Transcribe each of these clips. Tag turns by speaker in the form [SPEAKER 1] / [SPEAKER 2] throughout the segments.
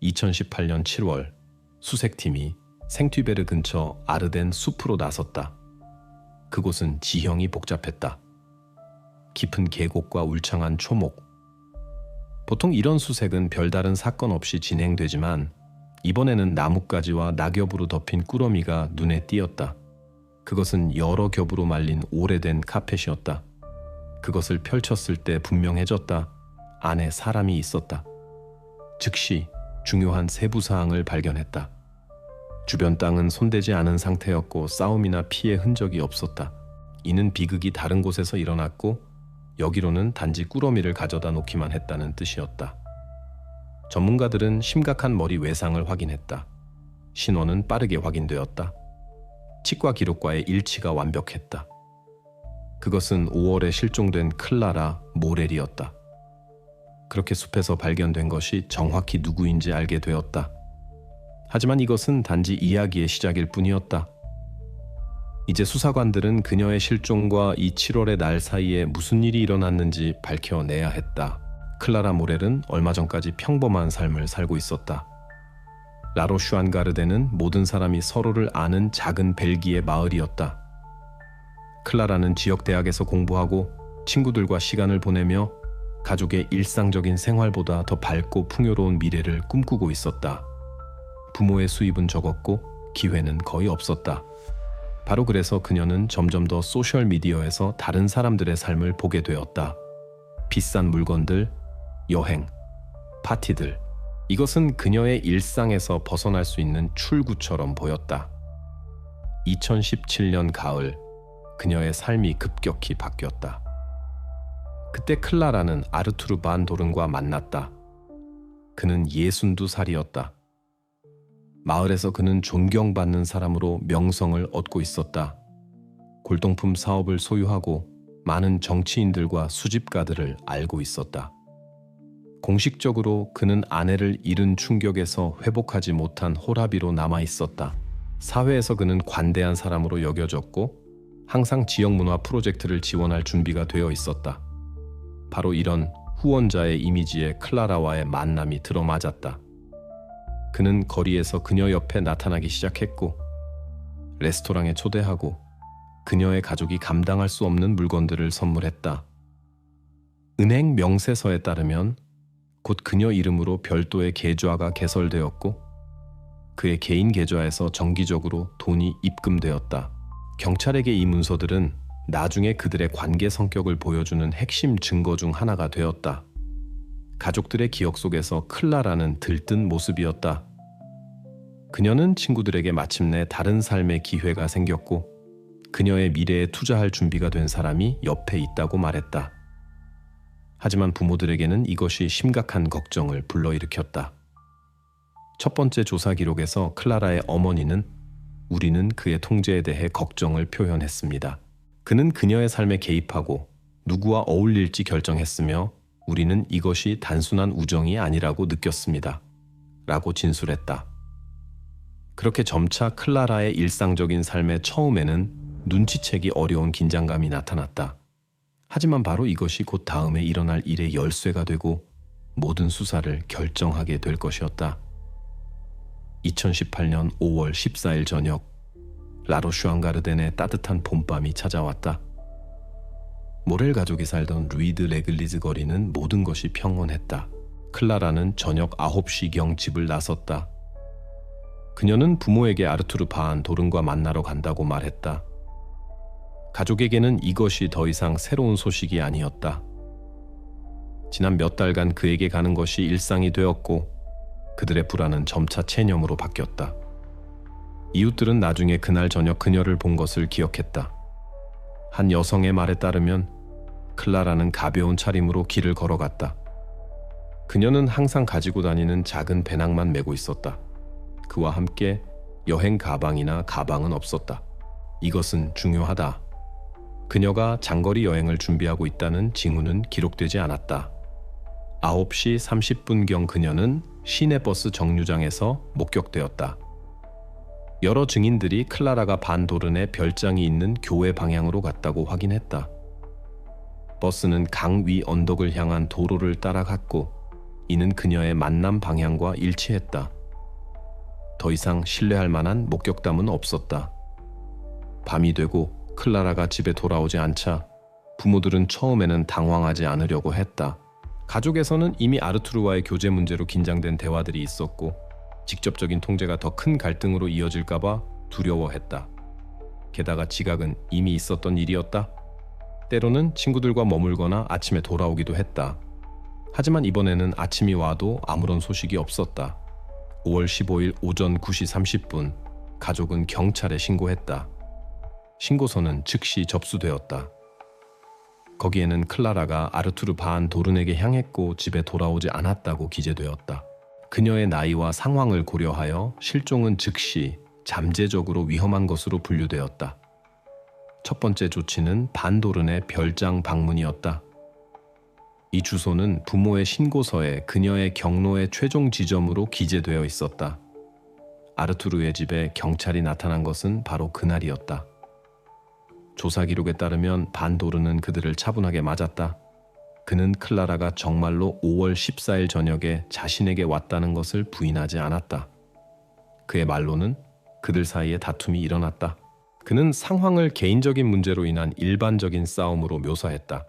[SPEAKER 1] 2018년 7월 수색팀이 생튀베르 근처 아르덴 숲으로 나섰다. 그곳은 지형이 복잡했다. 깊은 계곡과 울창한 초목. 보통 이런 수색은 별다른 사건 없이 진행되지만 이번에는 나뭇가지와 낙엽으로 덮인 꾸러미가 눈에 띄었다. 그것은 여러 겹으로 말린 오래된 카펫이었다. 그것을 펼쳤을 때 분명해졌다. 안에 사람이 있었다. 즉시 중요한 세부사항을 발견했다. 주변 땅은 손대지 않은 상태였고 싸움이나 피해 흔적이 없었다. 이는 비극이 다른 곳에서 일어났고 여기로는 단지 꾸러미를 가져다 놓기만 했다는 뜻이었다. 전문가들은 심각한 머리 외상을 확인했다. 신원은 빠르게 확인되었다. 치과 기록과의 일치가 완벽했다. 그것은 5월에 실종된 클라라 모렐이었다. 그렇게 숲에서 발견된 것이 정확히 누구인지 알게 되었다. 하지만 이것은 단지 이야기의 시작일 뿐이었다. 이제 수사관들은 그녀의 실종과 이 7월의 날 사이에 무슨 일이 일어났는지 밝혀내야 했다. 클라라 모렐은 얼마 전까지 평범한 삶을 살고 있었다. 라로슈안가르데는 모든 사람이 서로를 아는 작은 벨기에 마을이었다. 클라라는 지역 대학에서 공부하고 친구들과 시간을 보내며 가족의 일상적인 생활보다 더 밝고 풍요로운 미래를 꿈꾸고 있었다. 부모의 수입은 적었고 기회는 거의 없었다. 바로 그래서 그녀는 점점 더 소셜미디어에서 다른 사람들의 삶을 보게 되었다. 비싼 물건들, 여행, 파티들. 이것은 그녀의 일상에서 벗어날 수 있는 출구처럼 보였다. 2017년 가을, 그녀의 삶이 급격히 바뀌었다. 그때 클라라는 아르투르 반 도른과 만났다. 그는 62살이었다. 마을에서 그는 존경받는 사람으로 명성을 얻고 있었다. 골동품 사업을 소유하고 많은 정치인들과 수집가들을 알고 있었다. 공식적으로 그는 아내를 잃은 충격에서 회복하지 못한 호라비로 남아 있었다. 사회에서 그는 관대한 사람으로 여겨졌고 항상 지역 문화 프로젝트를 지원할 준비가 되어 있었다. 바로 이런 후원자의 이미지에 클라라와의 만남이 들어맞았다. 그는 거리에서 그녀 옆에 나타나기 시작했고 레스토랑에 초대하고 그녀의 가족이 감당할 수 없는 물건들을 선물했다. 은행 명세서에 따르면 곧 그녀 이름으로 별도의 계좌가 개설되었고 그의 개인 계좌에서 정기적으로 돈이 입금되었다. 경찰에게 이 문서들은 나중에 그들의 관계 성격을 보여주는 핵심 증거 중 하나가 되었다. 가족들의 기억 속에서 클라라는 들뜬 모습이었다. 그녀는 친구들에게 마침내 다른 삶의 기회가 생겼고 그녀의 미래에 투자할 준비가 된 사람이 옆에 있다고 말했다. 하지만 부모들에게는 이것이 심각한 걱정을 불러일으켰다. 첫 번째 조사 기록에서 클라라의 어머니는 우리는 그의 통제에 대해 걱정을 표현했습니다. 그는 그녀의 삶에 개입하고 누구와 어울릴지 결정했으며 우리는 이것이 단순한 우정이 아니라고 느꼈습니다. 라고 진술했다. 그렇게 점차 클라라의 일상적인 삶의 처음에는 눈치채기 어려운 긴장감이 나타났다. 하지만 바로 이것이 곧 다음에 일어날 일의 열쇠가 되고 모든 수사를 결정하게 될 것이었다. 2018년 5월 14일 저녁, 라로슈앙가르덴의 따뜻한 봄밤이 찾아왔다. 모렐 가족이 살던 루이드 레글리즈 거리는 모든 것이 평온했다. 클라라는 저녁 9시경 집을 나섰다. 그녀는 부모에게 아르투르 반 도른과 만나러 간다고 말했다. 가족에게는 이것이 더 이상 새로운 소식이 아니었다. 지난 몇 달간 그에게 가는 것이 일상이 되었고 그들의 불안은 점차 체념으로 바뀌었다. 이웃들은 나중에 그날 저녁 그녀를 본 것을 기억했다. 한 여성의 말에 따르면 클라라는 가벼운 차림으로 길을 걸어갔다. 그녀는 항상 가지고 다니는 작은 배낭만 메고 있었다. 그와 함께 여행 가방이나 가방은 없었다. 이것은 중요하다. 그녀가 장거리 여행을 준비하고 있다는 징후는 기록되지 않았다. 9시 30분경 그녀는 시내버스 정류장에서 목격되었다. 여러 증인들이 클라라가 반 도른의 별장이 있는 교회 방향으로 갔다고 확인했다. 버스는 강 위 언덕을 향한 도로를 따라갔고 이는 그녀의 만남 방향과 일치했다. 더 이상 신뢰할 만한 목격담은 없었다. 밤이 되고 클라라가 집에 돌아오지 않자 부모들은 처음에는 당황하지 않으려고 했다. 가족에서는 이미 아르투르와의 교제 문제로 긴장된 대화들이 있었고 직접적인 통제가 더 큰 갈등으로 이어질까봐 두려워했다. 게다가 지각은 이미 있었던 일이었다. 때로는 친구들과 머물거나 아침에 돌아오기도 했다. 하지만 이번에는 아침이 와도 아무런 소식이 없었다. 5월 15일 오전 9시 30분 가족은 경찰에 신고했다. 신고서는 즉시 접수되었다. 거기에는 클라라가 아르투르 반 도른에게 향했고 집에 돌아오지 않았다고 기재되었다. 그녀의 나이와 상황을 고려하여 실종은 즉시 잠재적으로 위험한 것으로 분류되었다. 첫 번째 조치는 반 도른의 별장 방문이었다. 이 주소는 부모의 신고서에 그녀의 경로의 최종 지점으로 기재되어 있었다. 아르투르의 집에 경찰이 나타난 것은 바로 그날이었다. 조사 기록에 따르면 반 도른은 그들을 차분하게 맞았다. 그는 클라라가 정말로 5월 14일 저녁에 자신에게 왔다는 것을 부인하지 않았다. 그의 말로는 그들 사이에 다툼이 일어났다. 그는 상황을 개인적인 문제로 인한 일반적인 싸움으로 묘사했다.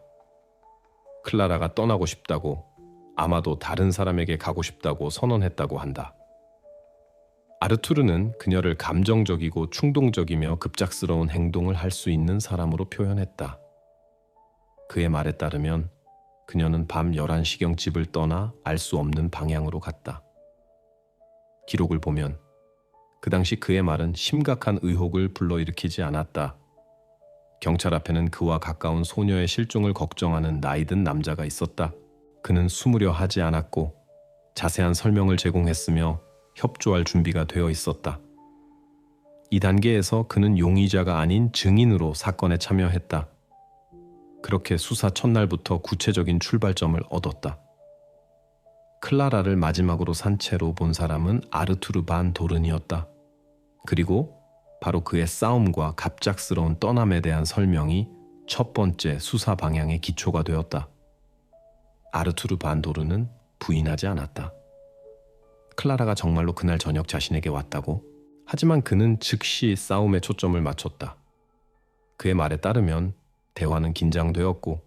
[SPEAKER 1] 클라라가 떠나고 싶다고, 아마도 다른 사람에게 가고 싶다고 선언했다고 한다. 아르투르는 그녀를 감정적이고 충동적이며 급작스러운 행동을 할 수 있는 사람으로 표현했다. 그의 말에 따르면 그녀는 밤 11시경 집을 떠나 알 수 없는 방향으로 갔다. 기록을 보면 그 당시 그의 말은 심각한 의혹을 불러일으키지 않았다. 경찰 앞에는 그와 가까운 소녀의 실종을 걱정하는 나이든 남자가 있었다. 그는 숨으려 하지 않았고 자세한 설명을 제공했으며 협조할 준비가 되어 있었다. 이 단계에서 그는 용의자가 아닌 증인으로 사건에 참여했다. 그렇게 수사 첫날부터 구체적인 출발점을 얻었다. 클라라를 마지막으로 산채로 본 사람은 아르투르 반 도른이었다. 그리고 바로 그의 싸움과 갑작스러운 떠남에 대한 설명이 첫 번째 수사 방향의 기초가 되었다. 아르투르 반 도른은 부인하지 않았다. 클라라가 정말로 그날 저녁 자신에게 왔다고? 하지만 그는 즉시 싸움에 초점을 맞췄다. 그의 말에 따르면 대화는 긴장되었고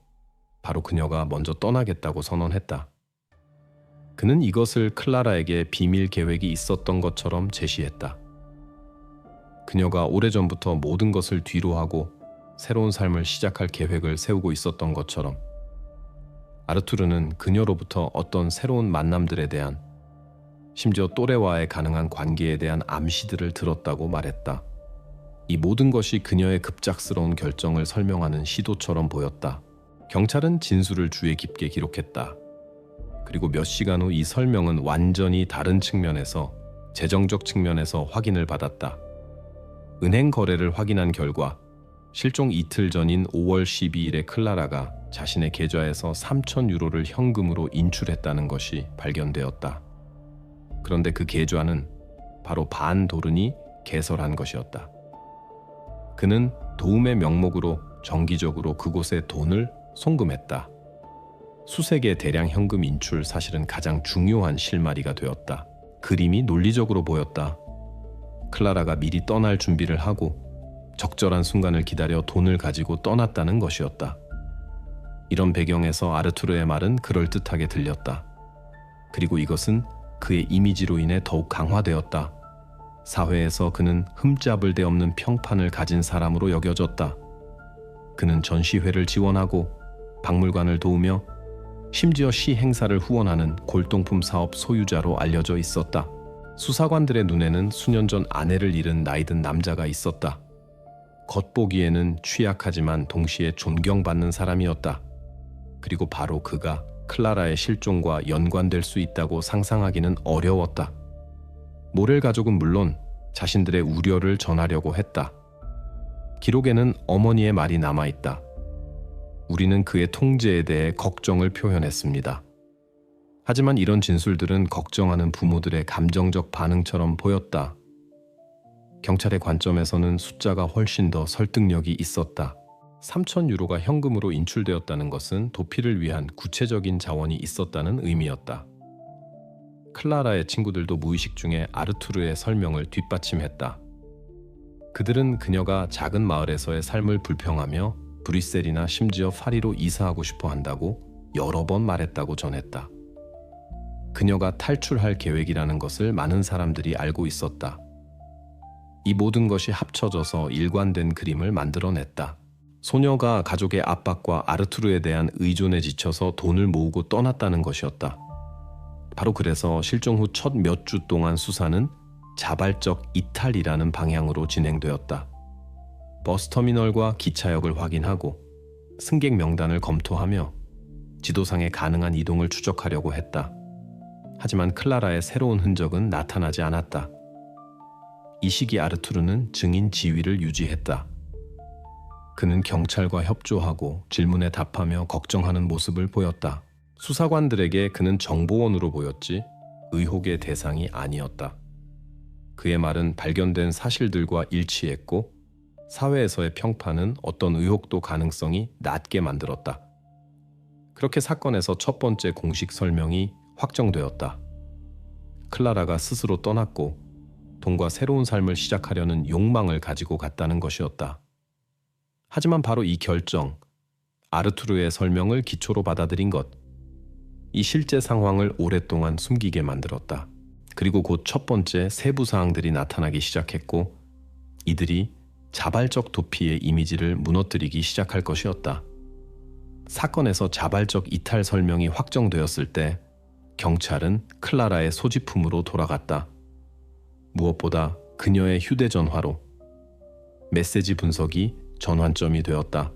[SPEAKER 1] 바로 그녀가 먼저 떠나겠다고 선언했다. 그는 이것을 클라라에게 비밀 계획이 있었던 것처럼 제시했다. 그녀가 오래전부터 모든 것을 뒤로하고 새로운 삶을 시작할 계획을 세우고 있었던 것처럼 아르투르는 그녀로부터 어떤 새로운 만남들에 대한, 심지어 또래와의 가능한 관계에 대한 암시들을 들었다고 말했다. 이 모든 것이 그녀의 급작스러운 결정을 설명하는 시도처럼 보였다. 경찰은 진술을 주의 깊게 기록했다. 그리고 몇 시간 후 이 설명은 완전히 다른 측면에서, 재정적 측면에서 확인을 받았다. 은행 거래를 확인한 결과 실종 이틀 전인 5월 12일에 클라라가 자신의 계좌에서 3,000유로를 현금으로 인출했다는 것이 발견되었다. 그런데 그 계좌는 바로 반 도른이 개설한 것이었다. 그는 도움의 명목으로 정기적으로 그곳에 돈을 송금했다. 수색의 대량 현금 인출, 사실은 가장 중요한 실마리가 되었다. 그림이 논리적으로 보였다. 클라라가 미리 떠날 준비를 하고 적절한 순간을 기다려 돈을 가지고 떠났다는 것이었다. 이런 배경에서 아르투르의 말은 그럴듯하게 들렸다. 그리고 이것은 그의 이미지로 인해 더욱 강화되었다. 사회에서 그는 흠잡을 데 없는 평판을 가진 사람으로 여겨졌다. 그는 전시회를 지원하고 박물관을 도우며 심지어 시 행사를 후원하는 골동품 사업 소유자로 알려져 있었다. 수사관들의 눈에는 수년 전 아내를 잃은 나이든 남자가 있었다. 겉보기에는 취약하지만 동시에 존경받는 사람이었다. 그리고 바로 그가 클라라의 실종과 연관될 수 있다고 상상하기는 어려웠다. 모렐 가족은 물론 자신들의 우려를 전하려고 했다. 기록에는 어머니의 말이 남아있다. 우리는 그의 통제에 대해 걱정을 표현했습니다. 하지만 이런 진술들은 걱정하는 부모들의 감정적 반응처럼 보였다. 경찰의 관점에서는 숫자가 훨씬 더 설득력이 있었다. 3,000유로가 현금으로 인출되었다는 것은 도피를 위한 구체적인 자원이 있었다는 의미였다. 클라라의 친구들도 무의식 중에 아르투르의 설명을 뒷받침했다. 그들은 그녀가 작은 마을에서의 삶을 불평하며 브뤼셀이나 심지어 파리로 이사하고 싶어 한다고 여러 번 말했다고 전했다. 그녀가 탈출할 계획이라는 것을 많은 사람들이 알고 있었다. 이 모든 것이 합쳐져서 일관된 그림을 만들어냈다. 소녀가 가족의 압박과 아르투르에 대한 의존에 지쳐서 돈을 모으고 떠났다는 것이었다. 바로 그래서 실종 후 첫 몇 주 동안 수사는 자발적 이탈이라는 방향으로 진행되었다. 버스터미널과 기차역을 확인하고 승객 명단을 검토하며 지도상의 가능한 이동을 추적하려고 했다. 하지만 클라라의 새로운 흔적은 나타나지 않았다. 이 시기 아르투르는 증인 지위를 유지했다. 그는 경찰과 협조하고 질문에 답하며 걱정하는 모습을 보였다. 수사관들에게 그는 정보원으로 보였지 의혹의 대상이 아니었다. 그의 말은 발견된 사실들과 일치했고 사회에서의 평판은 어떤 의혹도 가능성이 낮게 만들었다. 그렇게 사건에서 첫 번째 공식 설명이 확정되었다. 클라라가 스스로 떠났고 돈과 새로운 삶을 시작하려는 욕망을 가지고 갔다는 것이었다. 하지만 바로 이 결정, 아르투르의 설명을 기초로 받아들인 것, 이 실제 상황을 오랫동안 숨기게 만들었다. 그리고 곧 첫 번째 세부 사항들이 나타나기 시작했고 이들이 자발적 도피의 이미지를 무너뜨리기 시작할 것이었다. 사건에서 자발적 이탈 설명이 확정되었을 때 경찰은 클라라의 소지품으로 돌아갔다. 무엇보다 그녀의 휴대전화로 메시지 분석이 전환점이 되었다.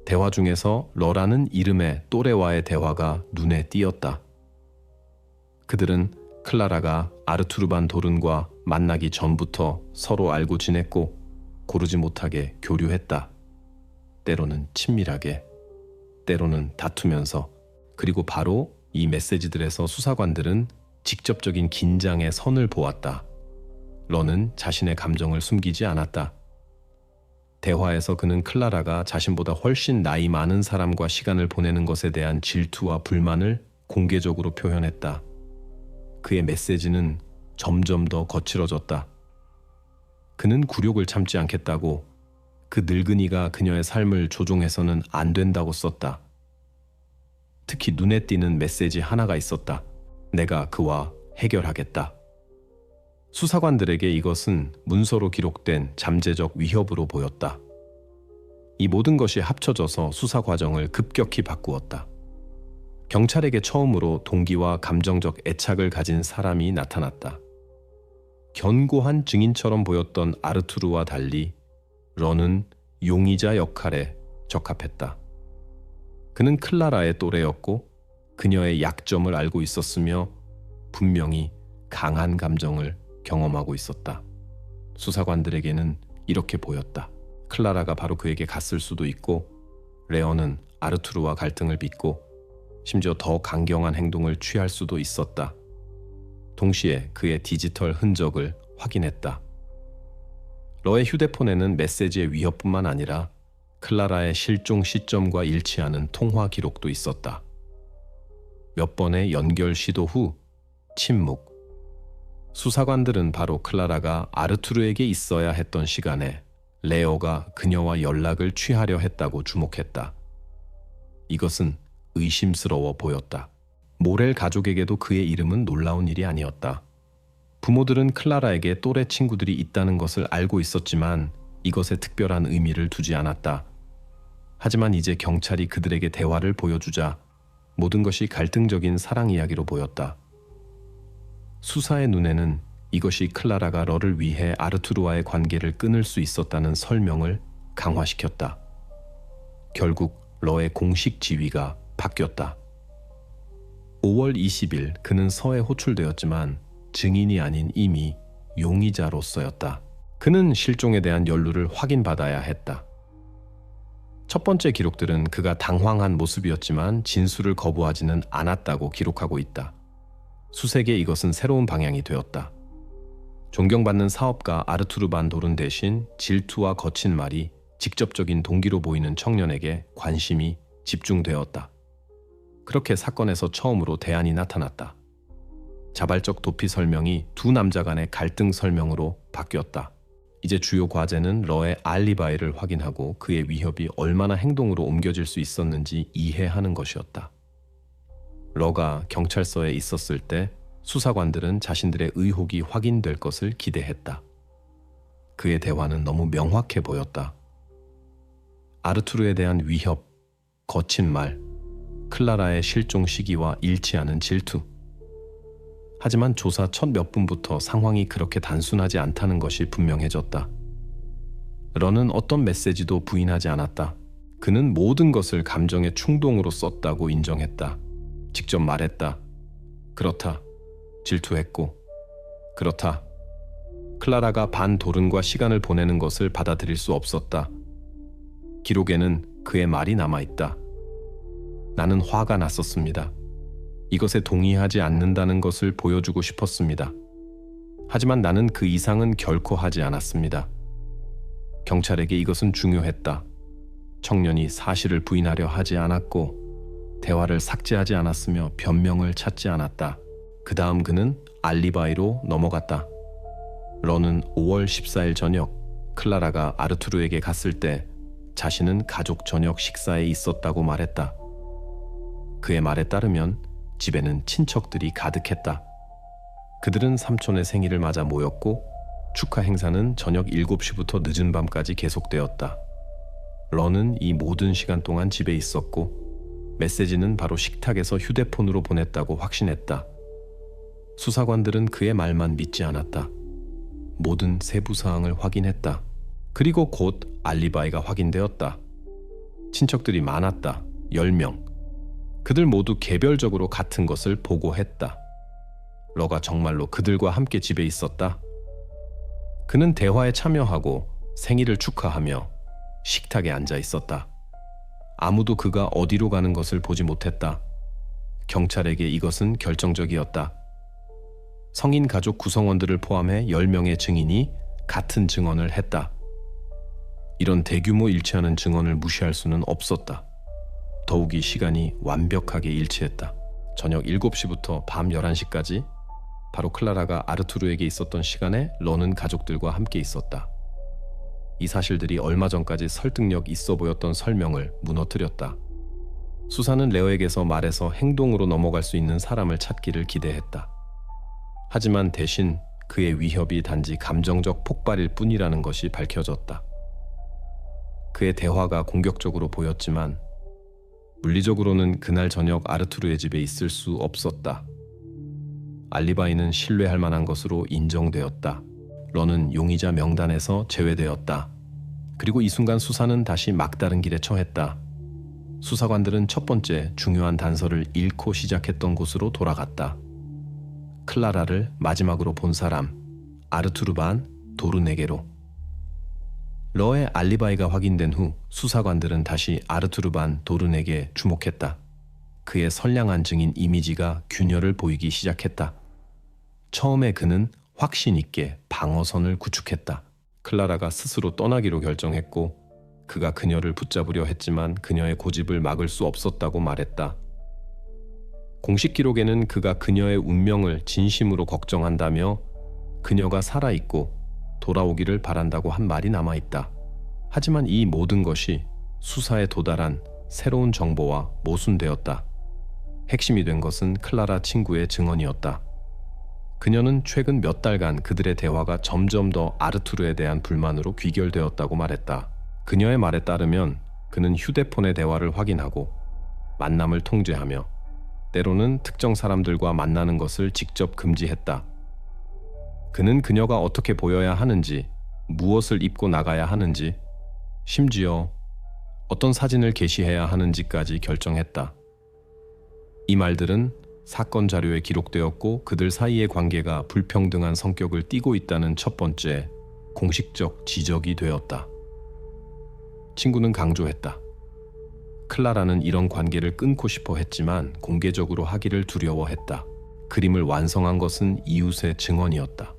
[SPEAKER 1] 대화 중에서 러라는 이름의 또래와의 대화가 눈에 띄었다. 그들은 클라라가 아르투르 반 도른과 만나기 전부터 서로 알고 지냈고 고르지 못하게 교류했다. 때로는 친밀하게, 때로는 다투면서, 그리고 바로 이 메시지들에서 수사관들은 직접적인 긴장의 선을 보았다. 러는 자신의 감정을 숨기지 않았다. 대화에서 그는 클라라가 자신보다 훨씬 나이 많은 사람과 시간을 보내는 것에 대한 질투와 불만을 공개적으로 표현했다. 그의 메시지는 점점 더 거칠어졌다. 그는 굴욕을 참지 않겠다고, 그 늙은이가 그녀의 삶을 조종해서는 안 된다고 썼다. 특히 눈에 띄는 메시지 하나가 있었다. 내가 그와 해결하겠다. 수사관들에게 이것은 문서로 기록된 잠재적 위협으로 보였다. 이 모든 것이 합쳐져서 수사 과정을 급격히 바꾸었다. 경찰에게 처음으로 동기와 감정적 애착을 가진 사람이 나타났다. 견고한 증인처럼 보였던 아르투르와 달리 러는 용의자 역할에 적합했다. 그는 클라라의 또래였고 그녀의 약점을 알고 있었으며 분명히 강한 감정을 경험하고 있었다. 수사관들에게는 이렇게 보였다. 클라라가 바로 그에게 갔을 수도 있고 레어는 아르투르와 갈등을 빚고 심지어 더 강경한 행동을 취할 수도 있었다. 동시에 그의 디지털 흔적을 확인했다. 러의 휴대폰에는 메시지의 위협뿐만 아니라 클라라의 실종 시점과 일치하는 통화 기록도 있었다. 몇 번의 연결 시도 후 침묵. 수사관들은 바로 클라라가 아르투르에게 있어야 했던 시간에 레어가 그녀와 연락을 취하려 했다고 주목했다. 이것은 의심스러워 보였다. 모렐 가족에게도 그의 이름은 놀라운 일이 아니었다. 부모들은 클라라에게 또래 친구들이 있다는 것을 알고 있었지만 이것에 특별한 의미를 두지 않았다. 하지만 이제 경찰이 그들에게 대화를 보여주자 모든 것이 갈등적인 사랑 이야기로 보였다. 수사의 눈에는 이것이 클라라가 러를 위해 아르투르와의 관계를 끊을 수 있었다는 설명을 강화시켰다. 결국 러의 공식 지위가 바뀌었다. 5월 20일 그는 서에 호출되었지만 증인이 아닌 이미 용의자로서였다. 그는 실종에 대한 연루를 확인받아야 했다. 첫 번째 기록들은 그가 당황한 모습이었지만 진술을 거부하지는 않았다고 기록하고 있다. 수색에 이것은 새로운 방향이 되었다. 존경받는 사업가 아르투르 반 도른 대신 질투와 거친 말이 직접적인 동기로 보이는 청년에게 관심이 집중되었다. 그렇게 사건에서 처음으로 대안이 나타났다. 자발적 도피 설명이 두 남자 간의 갈등 설명으로 바뀌었다. 이제 주요 과제는 러의 알리바이를 확인하고 그의 위협이 얼마나 행동으로 옮겨질 수 있었는지 이해하는 것이었다. 러가 경찰서에 있었을 때 수사관들은 자신들의 의혹이 확인될 것을 기대했다. 그의 대화는 너무 명확해 보였다. 아르투르에 대한 위협, 거친 말, 클라라의 실종 시기와 일치하는 질투. 하지만 조사 첫 몇 분부터 상황이 그렇게 단순하지 않다는 것이 분명해졌다. 러는 어떤 메시지도 부인하지 않았다. 그는 모든 것을 감정의 충동으로 썼다고 인정했다. 직접 말했다. 그렇다. 질투했고. 그렇다. 클라라가 반도른과 시간을 보내는 것을 받아들일 수 없었다. 기록에는 그의 말이 남아있다. 나는 화가 났었습니다. 이것에 동의하지 않는다는 것을 보여주고 싶었습니다. 하지만 나는 그 이상은 결코 하지 않았습니다. 경찰에게 이것은 중요했다. 청년이 사실을 부인하려 하지 않았고 대화를 삭제하지 않았으며 변명을 찾지 않았다. 그 다음 그는 알리바이로 넘어갔다. 러는 5월 14일 저녁 클라라가 아르투르에게 갔을 때 자신은 가족 저녁 식사에 있었다고 말했다. 그의 말에 따르면 집에는 친척들이 가득했다. 그들은 삼촌의 생일을 맞아 모였고 축하 행사는 저녁 7시부터 늦은 밤까지 계속되었다. 러는 이 모든 시간 동안 집에 있었고 메시지는 바로 식탁에서 휴대폰으로 보냈다고 확신했다. 수사관들은 그의 말만 믿지 않았다. 모든 세부 사항을 확인했다. 그리고 곧 알리바이가 확인되었다. 친척들이 많았다. 10명. 그들 모두 개별적으로 같은 것을 보고했다. 러가 정말로 그들과 함께 집에 있었다. 그는 대화에 참여하고 생일을 축하하며 식탁에 앉아 있었다. 아무도 그가 어디로 가는 것을 보지 못했다. 경찰에게 이것은 결정적이었다. 성인 가족 구성원들을 포함해 10명의 증인이 같은 증언을 했다. 이런 대규모 일치하는 증언을 무시할 수는 없었다. 더욱이 시간이 완벽하게 일치했다. 저녁 7시부터 밤 11시까지 바로 클라라가 아르투르에게 있었던 시간에 러는 가족들과 함께 있었다. 이 사실들이 얼마 전까지 설득력 있어 보였던 설명을 무너뜨렸다. 수사는 레어에게서 말에서 행동으로 넘어갈 수 있는 사람을 찾기를 기대했다. 하지만 대신 그의 위협이 단지 감정적 폭발일 뿐이라는 것이 밝혀졌다. 그의 대화가 공격적으로 보였지만 물리적으로는 그날 저녁 아르투르의 집에 있을 수 없었다. 알리바이는 신뢰할 만한 것으로 인정되었다. 러는 용의자 명단에서 제외되었다. 그리고 이 순간 수사는 다시 막다른 길에 처했다. 수사관들은 첫 번째 중요한 단서를 잃고 시작했던 곳으로 돌아갔다. 클라라를 마지막으로 본 사람, 아르투르 반 도르네게로. 러의 알리바이가 확인된 후 수사관들은 다시 아르투르 반 도르네게 주목했다. 그의 선량한 증인 이미지가 균열을 보이기 시작했다. 처음에 그는 확신 있게 방어선을 구축했다. 클라라가 스스로 떠나기로 결정했고 그가 그녀를 붙잡으려 했지만 그녀의 고집을 막을 수 없었다고 말했다. 공식 기록에는 그가 그녀의 운명을 진심으로 걱정한다며 그녀가 살아있고 돌아오기를 바란다고 한 말이 남아있다. 하지만 이 모든 것이 수사에 도달한 새로운 정보와 모순되었다. 핵심이 된 것은 클라라 친구의 증언이었다. 그녀는 최근 몇 달간 그들의 대화가 점점 더 아르투르에 대한 불만으로 귀결되었다고 말했다. 그녀의 말에 따르면 그는 휴대폰의 대화를 확인하고 만남을 통제하며 때로는 특정 사람들과 만나는 것을 직접 금지했다. 그는 그녀가 어떻게 보여야 하는지, 무엇을 입고 나가야 하는지, 심지어 어떤 사진을 게시해야 하는지까지 결정했다. 이 말들은 사건 자료에 기록되었고 그들 사이의 관계가 불평등한 성격을 띠고 있다는 첫 번째 공식적 지적이 되었다. 친구는 강조했다. 클라라는 이런 관계를 끊고 싶어 했지만 공개적으로 하기를 두려워했다. 그림을 완성한 것은 이웃의 증언이었다.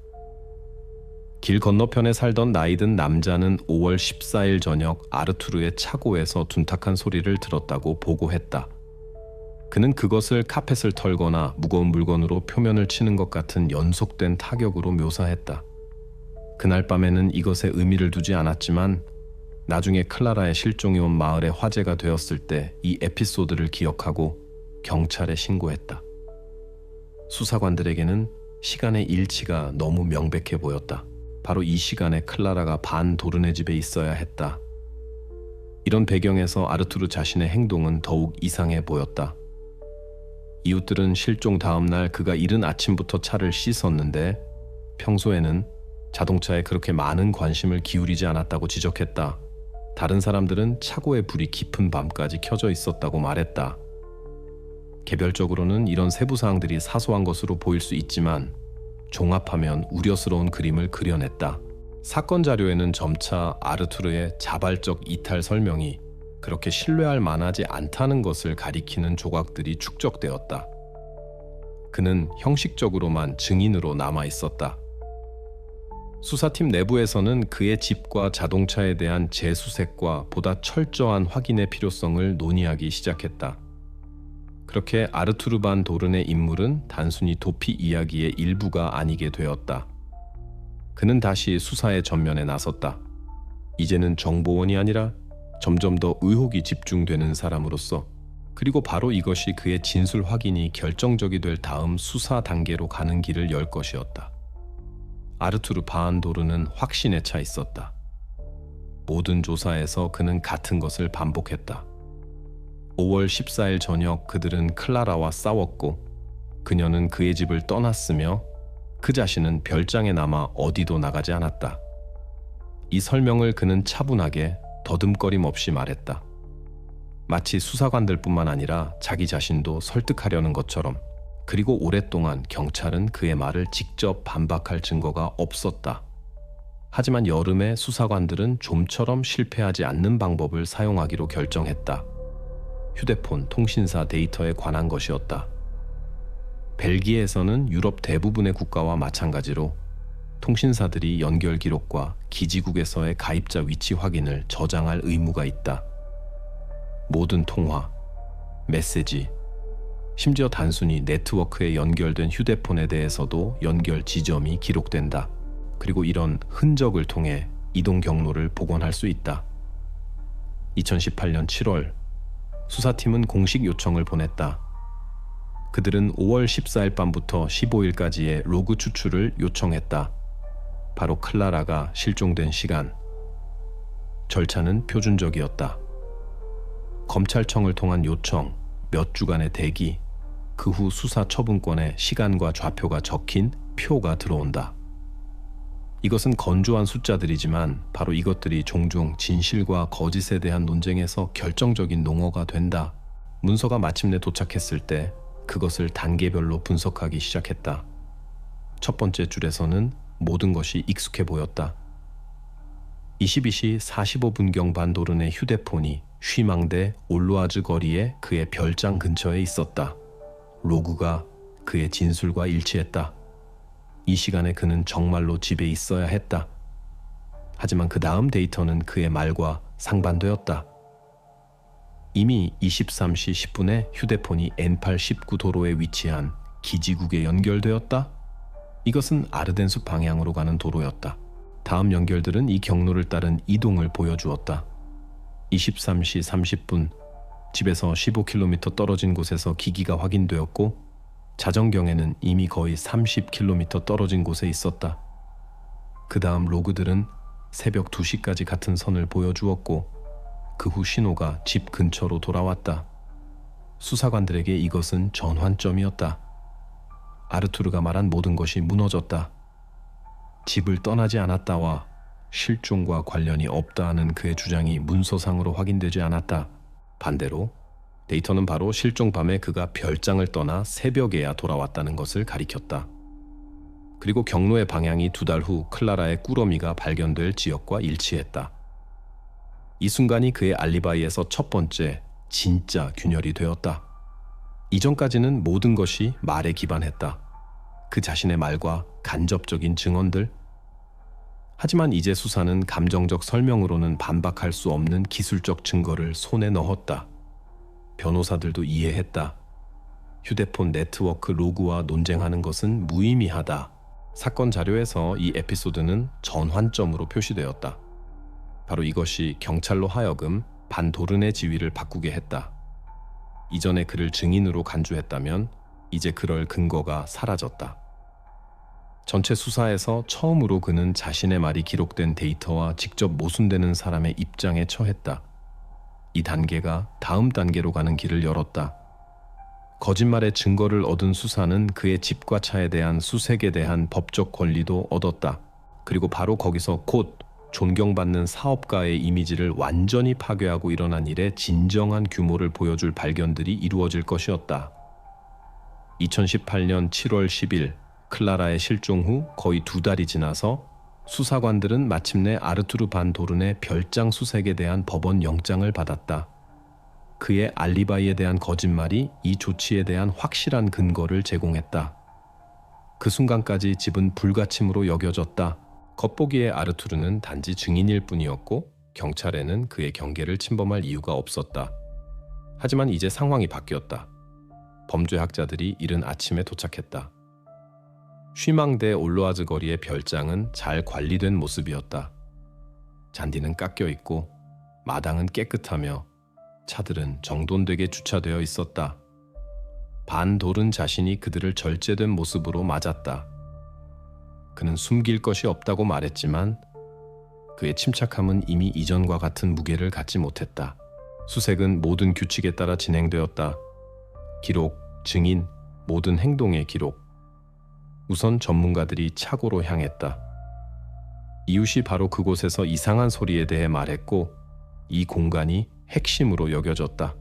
[SPEAKER 1] 길 건너편에 살던 나이든 남자는 5월 14일 저녁 아르투르의 차고에서 둔탁한 소리를 들었다고 보고했다. 그는 그것을 카펫을 털거나 무거운 물건으로 표면을 치는 것 같은 연속된 타격으로 묘사했다. 그날 밤에는 이것에 의미를 두지 않았지만 나중에 클라라의 실종이 온 마을에 화제가 되었을 때 이 에피소드를 기억하고 경찰에 신고했다. 수사관들에게는 시간의 일치가 너무 명백해 보였다. 바로 이 시간에 클라라가 반 도르네 집에 있어야 했다. 이런 배경에서 아르투르 자신의 행동은 더욱 이상해 보였다. 이웃들은 실종 다음 날 그가 이른 아침부터 차를 씻었는데 평소에는 자동차에 그렇게 많은 관심을 기울이지 않았다고 지적했다. 다른 사람들은 차고의 불이 깊은 밤까지 켜져 있었다고 말했다. 개별적으로는 이런 세부 사항들이 사소한 것으로 보일 수 있지만 종합하면 우려스러운 그림을 그려냈다. 사건 자료에는 점차 아르투르의 자발적 이탈 설명이 그렇게 신뢰할 만하지 않다는 것을 가리키는 조각들이 축적되었다. 그는 형식적으로만 증인으로 남아 있었다. 수사팀 내부에서는 그의 집과 자동차에 대한 재수색과 보다 철저한 확인의 필요성을 논의하기 시작했다. 그렇게 아르투르 반 도른의 인물은 단순히 도피 이야기의 일부가 아니게 되었다. 그는 다시 수사의 전면에 나섰다. 이제는 정보원이 아니라 점점 더 의혹이 집중되는 사람으로서, 그리고 바로 이것이 그의 진술 확인이 결정적이 될 다음 수사 단계로 가는 길을 열 것이었다. 아르투르 반 도르는 확신에 차 있었다. 모든 조사에서 그는 같은 것을 반복했다. 5월 14일 저녁 그들은 클라라와 싸웠고 그녀는 그의 집을 떠났으며 그 자신은 별장에 남아 어디도 나가지 않았다. 이 설명을 그는 차분하게 더듬거림 없이 말했다. 마치 수사관들뿐만 아니라 자기 자신도 설득하려는 것처럼. 그리고 오랫동안 경찰은 그의 말을 직접 반박할 증거가 없었다. 하지만 여름에 수사관들은 좀처럼 실패하지 않는 방법을 사용하기로 결정했다. 휴대폰, 통신사 데이터에 관한 것이었다. 벨기에에서는 유럽 대부분의 국가와 마찬가지로 통신사들이 연결 기록과 기지국에서의 가입자 위치 확인을 저장할 의무가 있다. 모든 통화, 메시지, 심지어 단순히 네트워크에 연결된 휴대폰에 대해서도 연결 지점이 기록된다. 그리고 이런 흔적을 통해 이동 경로를 복원할 수 있다. 2018년 7월 수사팀은 공식 요청을 보냈다. 그들은 5월 14일 밤부터 15일까지의 로그 추출을 요청했다. 바로 클라라가 실종된 시간. 절차는 표준적이었다. 검찰청을 통한 요청, 몇 주간의 대기, 그 후 수사 처분권에 시간과 좌표가 적힌 표가 들어온다. 이것은 건조한 숫자들이지만 바로 이것들이 종종 진실과 거짓에 대한 논쟁에서 결정적인 농어가 된다. 문서가 마침내 도착했을 때 그것을 단계별로 분석하기 시작했다. 첫 번째 줄에서는 모든 것이 익숙해 보였다. 22시 45분경 반도른의 휴대폰이 쉬망대 올로아즈 거리에 그의 별장 근처에 있었다. 로그가 그의 진술과 일치했다. 이 시간에 그는 정말로 집에 있어야 했다. 하지만 그 다음 데이터는 그의 말과 상반되었다. 이미 23시 10분에 휴대폰이 N819 도로에 위치한 기지국에 연결되었다. 이것은 아르덴숲 방향으로 가는 도로였다. 다음 연결들은 이 경로를 따른 이동을 보여주었다. 23시 30분 집에서 15km 떨어진 곳에서 기기가 확인되었고 자정경에는 이미 거의 30km 떨어진 곳에 있었다. 그 다음 로그들은 새벽 2시까지 같은 선을 보여주었고 그 후 신호가 집 근처로 돌아왔다. 수사관들에게 이것은 전환점이었다. 아르투르가 말한 모든 것이 무너졌다. 집을 떠나지 않았다와 실종과 관련이 없다는 그의 주장이 문서상으로 확인되지 않았다. 반대로 데이터는 바로 실종 밤에 그가 별장을 떠나 새벽에야 돌아왔다는 것을 가리켰다. 그리고 경로의 방향이 2달 후 클라라의 꾸러미가 발견될 지역과 일치했다. 이 순간이 그의 알리바이에서 첫 번째 진짜 균열이 되었다. 이전까지는 모든 것이 말에 기반했다. 그 자신의 말과 간접적인 증언들. 하지만 이제 수사는 감정적 설명으로는 반박할 수 없는 기술적 증거를 손에 넣었다. 변호사들도 이해했다. 휴대폰 네트워크 로그와 논쟁하는 것은 무의미하다. 사건 자료에서 이 에피소드는 전환점으로 표시되었다. 바로 이것이 경찰로 하여금 반 도른의 지위를 바꾸게 했다. 이전에 그를 증인으로 간주했다면 이제 그럴 근거가 사라졌다. 전체 수사에서 처음으로 그는 자신의 말이 기록된 데이터와 직접 모순되는 사람의 입장에 처했다. 이 단계가 다음 단계로 가는 길을 열었다. 거짓말의 증거를 얻은 수사는 그의 집과 차에 대한 수색에 대한 법적 권리도 얻었다. 그리고 바로 거기서 곧 존경받는 사업가의 이미지를 완전히 파괴하고 일어난 일의 진정한 규모를 보여줄 발견들이 이루어질 것이었다. 2018년 7월 10일 클라라의 실종 후 거의 2달이 지나서 수사관들은 마침내 아르투르 반 도른의 별장 수색에 대한 법원 영장을 받았다. 그의 알리바이에 대한 거짓말이 이 조치에 대한 확실한 근거를 제공했다. 그 순간까지 집은 불가침으로 여겨졌다. 겉보기에 아르투르는 단지 증인일 뿐이었고 경찰에는 그의 경계를 침범할 이유가 없었다. 하지만 이제 상황이 바뀌었다. 범죄학자들이 이른 아침에 도착했다. 쉬망대 올로아즈 거리의 별장은 잘 관리된 모습이었다. 잔디는 깎여 있고 마당은 깨끗하며 차들은 정돈되게 주차되어 있었다. 반 도른 자신이 그들을 절제된 모습으로 맞았다. 그는 숨길 것이 없다고 말했지만 그의 침착함은 이미 이전과 같은 무게를 갖지 못했다. 수색은 모든 규칙에 따라 진행되었다. 기록, 증인, 모든 행동의 기록. 우선 전문가들이 차고로 향했다. 이웃이 바로 그곳에서 이상한 소리에 대해 말했고 이 공간이 핵심으로 여겨졌다.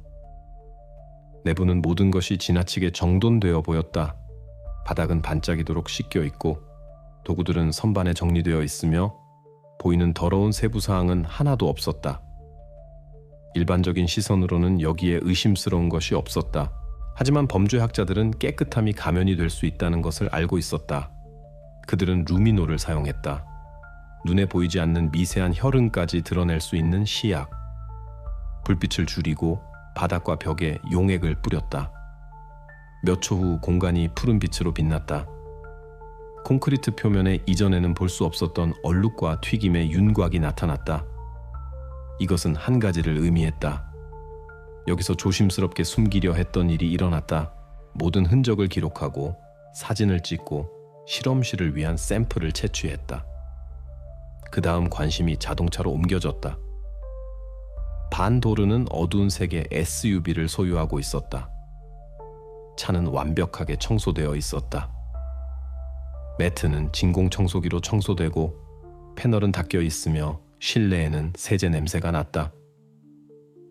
[SPEAKER 1] 내부는 모든 것이 지나치게 정돈되어 보였다. 바닥은 반짝이도록 씻겨 있고 도구들은 선반에 정리되어 있으며 보이는 더러운 세부 사항은 하나도 없었다. 일반적인 시선으로는 여기에 의심스러운 것이 없었다. 하지만 범죄학자들은 깨끗함이 가면이 될 수 있다는 것을 알고 있었다. 그들은 루미노를 사용했다. 눈에 보이지 않는 미세한 혈흔까지 드러낼 수 있는 시약. 불빛을 줄이고 바닥과 벽에 용액을 뿌렸다. 몇 초 후 공간이 푸른 빛으로 빛났다. 콘크리트 표면에 이전에는 볼 수 없었던 얼룩과 튀김의 윤곽이 나타났다. 이것은 한 가지를 의미했다. 여기서 조심스럽게 숨기려 했던 일이 일어났다. 모든 흔적을 기록하고 사진을 찍고 실험실을 위한 샘플을 채취했다. 그 다음 관심이 자동차로 옮겨졌다. 반 도르는 어두운 색의 SUV를 소유하고 있었다. 차는 완벽하게 청소되어 있었다. 매트는 진공 청소기로 청소되고 패널은 닦여 있으며 실내에는 세제 냄새가 났다.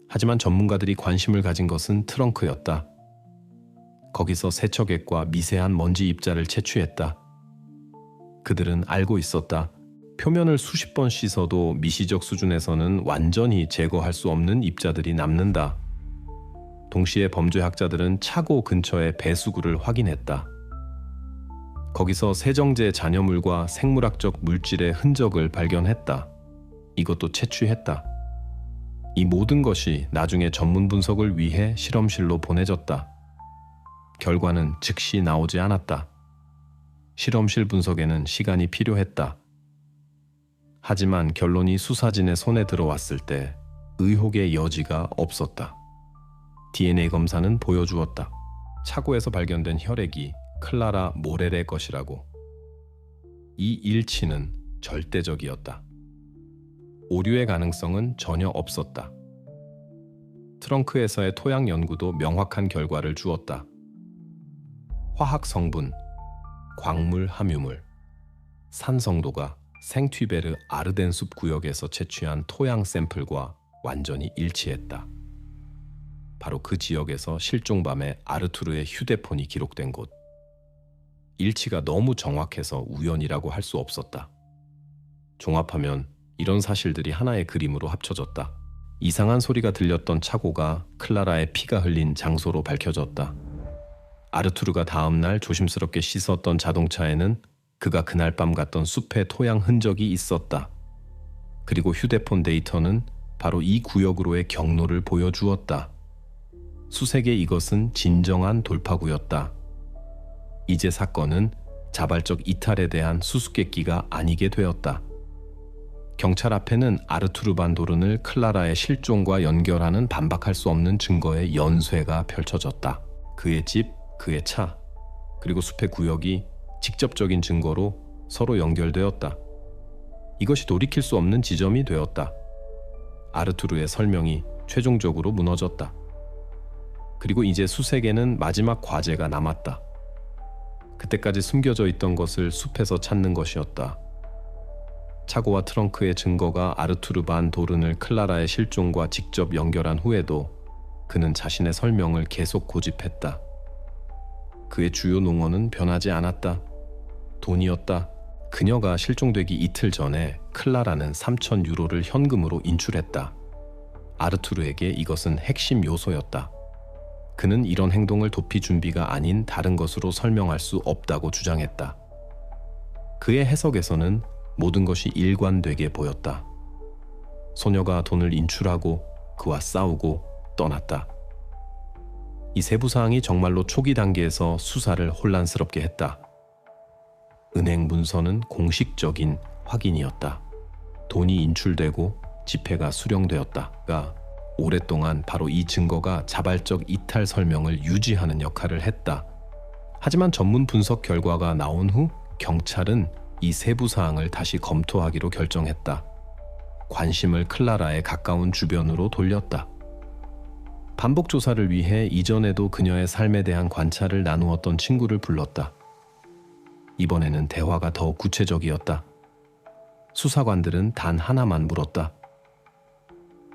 [SPEAKER 1] 하지만 전문가들이 관심을 가진 것은 트렁크였다. 거기서 세척액과 미세한 먼지 입자를 채취했다. 그들은 알고 있었다. 표면을 수십 번 씻어도 미시적 수준에서는 완전히 제거할 수 없는 입자들이 남는다. 동시에 범죄학자들은 차고 근처의 배수구를 확인했다. 거기서 세정제 잔여물과 생물학적 물질의 흔적을 발견했다. 이것도 채취했다. 이 모든 것이 나중에 전문 분석을 위해 실험실로 보내졌다. 결과는 즉시 나오지 않았다. 실험실 분석에는 시간이 필요했다. 하지만 결론이 수사진의 손에 들어왔을 때 의혹의 여지가 없었다. DNA 검사는 보여주었다. 차고에서 발견된 혈액이 클라라 모렐의 것이라고. 이 일치는 절대적이었다. 오류의 가능성은 전혀 없었다. 트렁크에서의 토양 연구도 명확한 결과를 주었다. 화학 성분, 광물 함유물, 산성도가 생튀베르 아르덴 숲 구역에서 채취한 토양 샘플과 완전히 일치했다. 바로 그 지역에서 실종 밤에 아르투르의 휴대폰이 기록된 곳. 일치가 너무 정확해서 우연이라고 할 수 없었다. 종합하면 이런 사실들이 하나의 그림으로 합쳐졌다. 이상한 소리가 들렸던 차고가 클라라의 피가 흘린 장소로 밝혀졌다. 아르투르가 다음 날 조심스럽게 씻었던 자동차에는 그가 그날 밤 갔던 숲의 토양 흔적이 있었다. 그리고 휴대폰 데이터는 바로 이 구역으로의 경로를 보여주었다. 수색의 이것은 진정한 돌파구였다. 이제 사건은 자발적 이탈에 대한 수수께끼가 아니게 되었다. 경찰 앞에는 아르투르 반 도른을 클라라의 실종과 연결하는 반박할 수 없는 증거의 연쇄가 펼쳐졌다. 그의 집, 그의 차, 그리고 숲의 구역이 직접적인 증거로 서로 연결되었다. 이것이 돌이킬 수 없는 지점이 되었다. 아르투르의 설명이 최종적으로 무너졌다. 그리고 이제 수색에는 마지막 과제가 남았다. 그때까지 숨겨져 있던 것을 숲에서 찾는 것이었다. 차고와 트렁크의 증거가 아르투르 반 도른을 클라라의 실종과 직접 연결한 후에도 그는 자신의 설명을 계속 고집했다. 그의 주요 농어는 변하지 않았다. 돈이었다. 그녀가 실종되기 이틀 전에 클라라는 3,000 유로를 현금으로 인출했다. 아르투르에게 이것은 핵심 요소였다. 그는 이런 행동을 도피 준비가 아닌 다른 것으로 설명할 수 없다고 주장했다. 그의 해석에서는 모든 것이 일관되게 보였다. 소녀가 돈을 인출하고 그와 싸우고 떠났다. 이 세부 사항이 정말로 초기 단계에서 수사를 혼란스럽게 했다. 은행 문서는 공식적인 확인이었다. 돈이 인출되고 지폐가 수령되었다가 오랫동안 바로 이 증거가 자발적 이탈 설명을 유지하는 역할을 했다. 하지만 전문 분석 결과가 나온 후 경찰은 이 세부 사항을 다시 검토하기로 결정했다. 관심을 클라라의 가까운 주변으로 돌렸다. 반복 조사를 위해 이전에도 그녀의 삶에 대한 관찰을 나누었던 친구를 불렀다. 이번에는 대화가 더 구체적이었다. 수사관들은 단 하나만 물었다.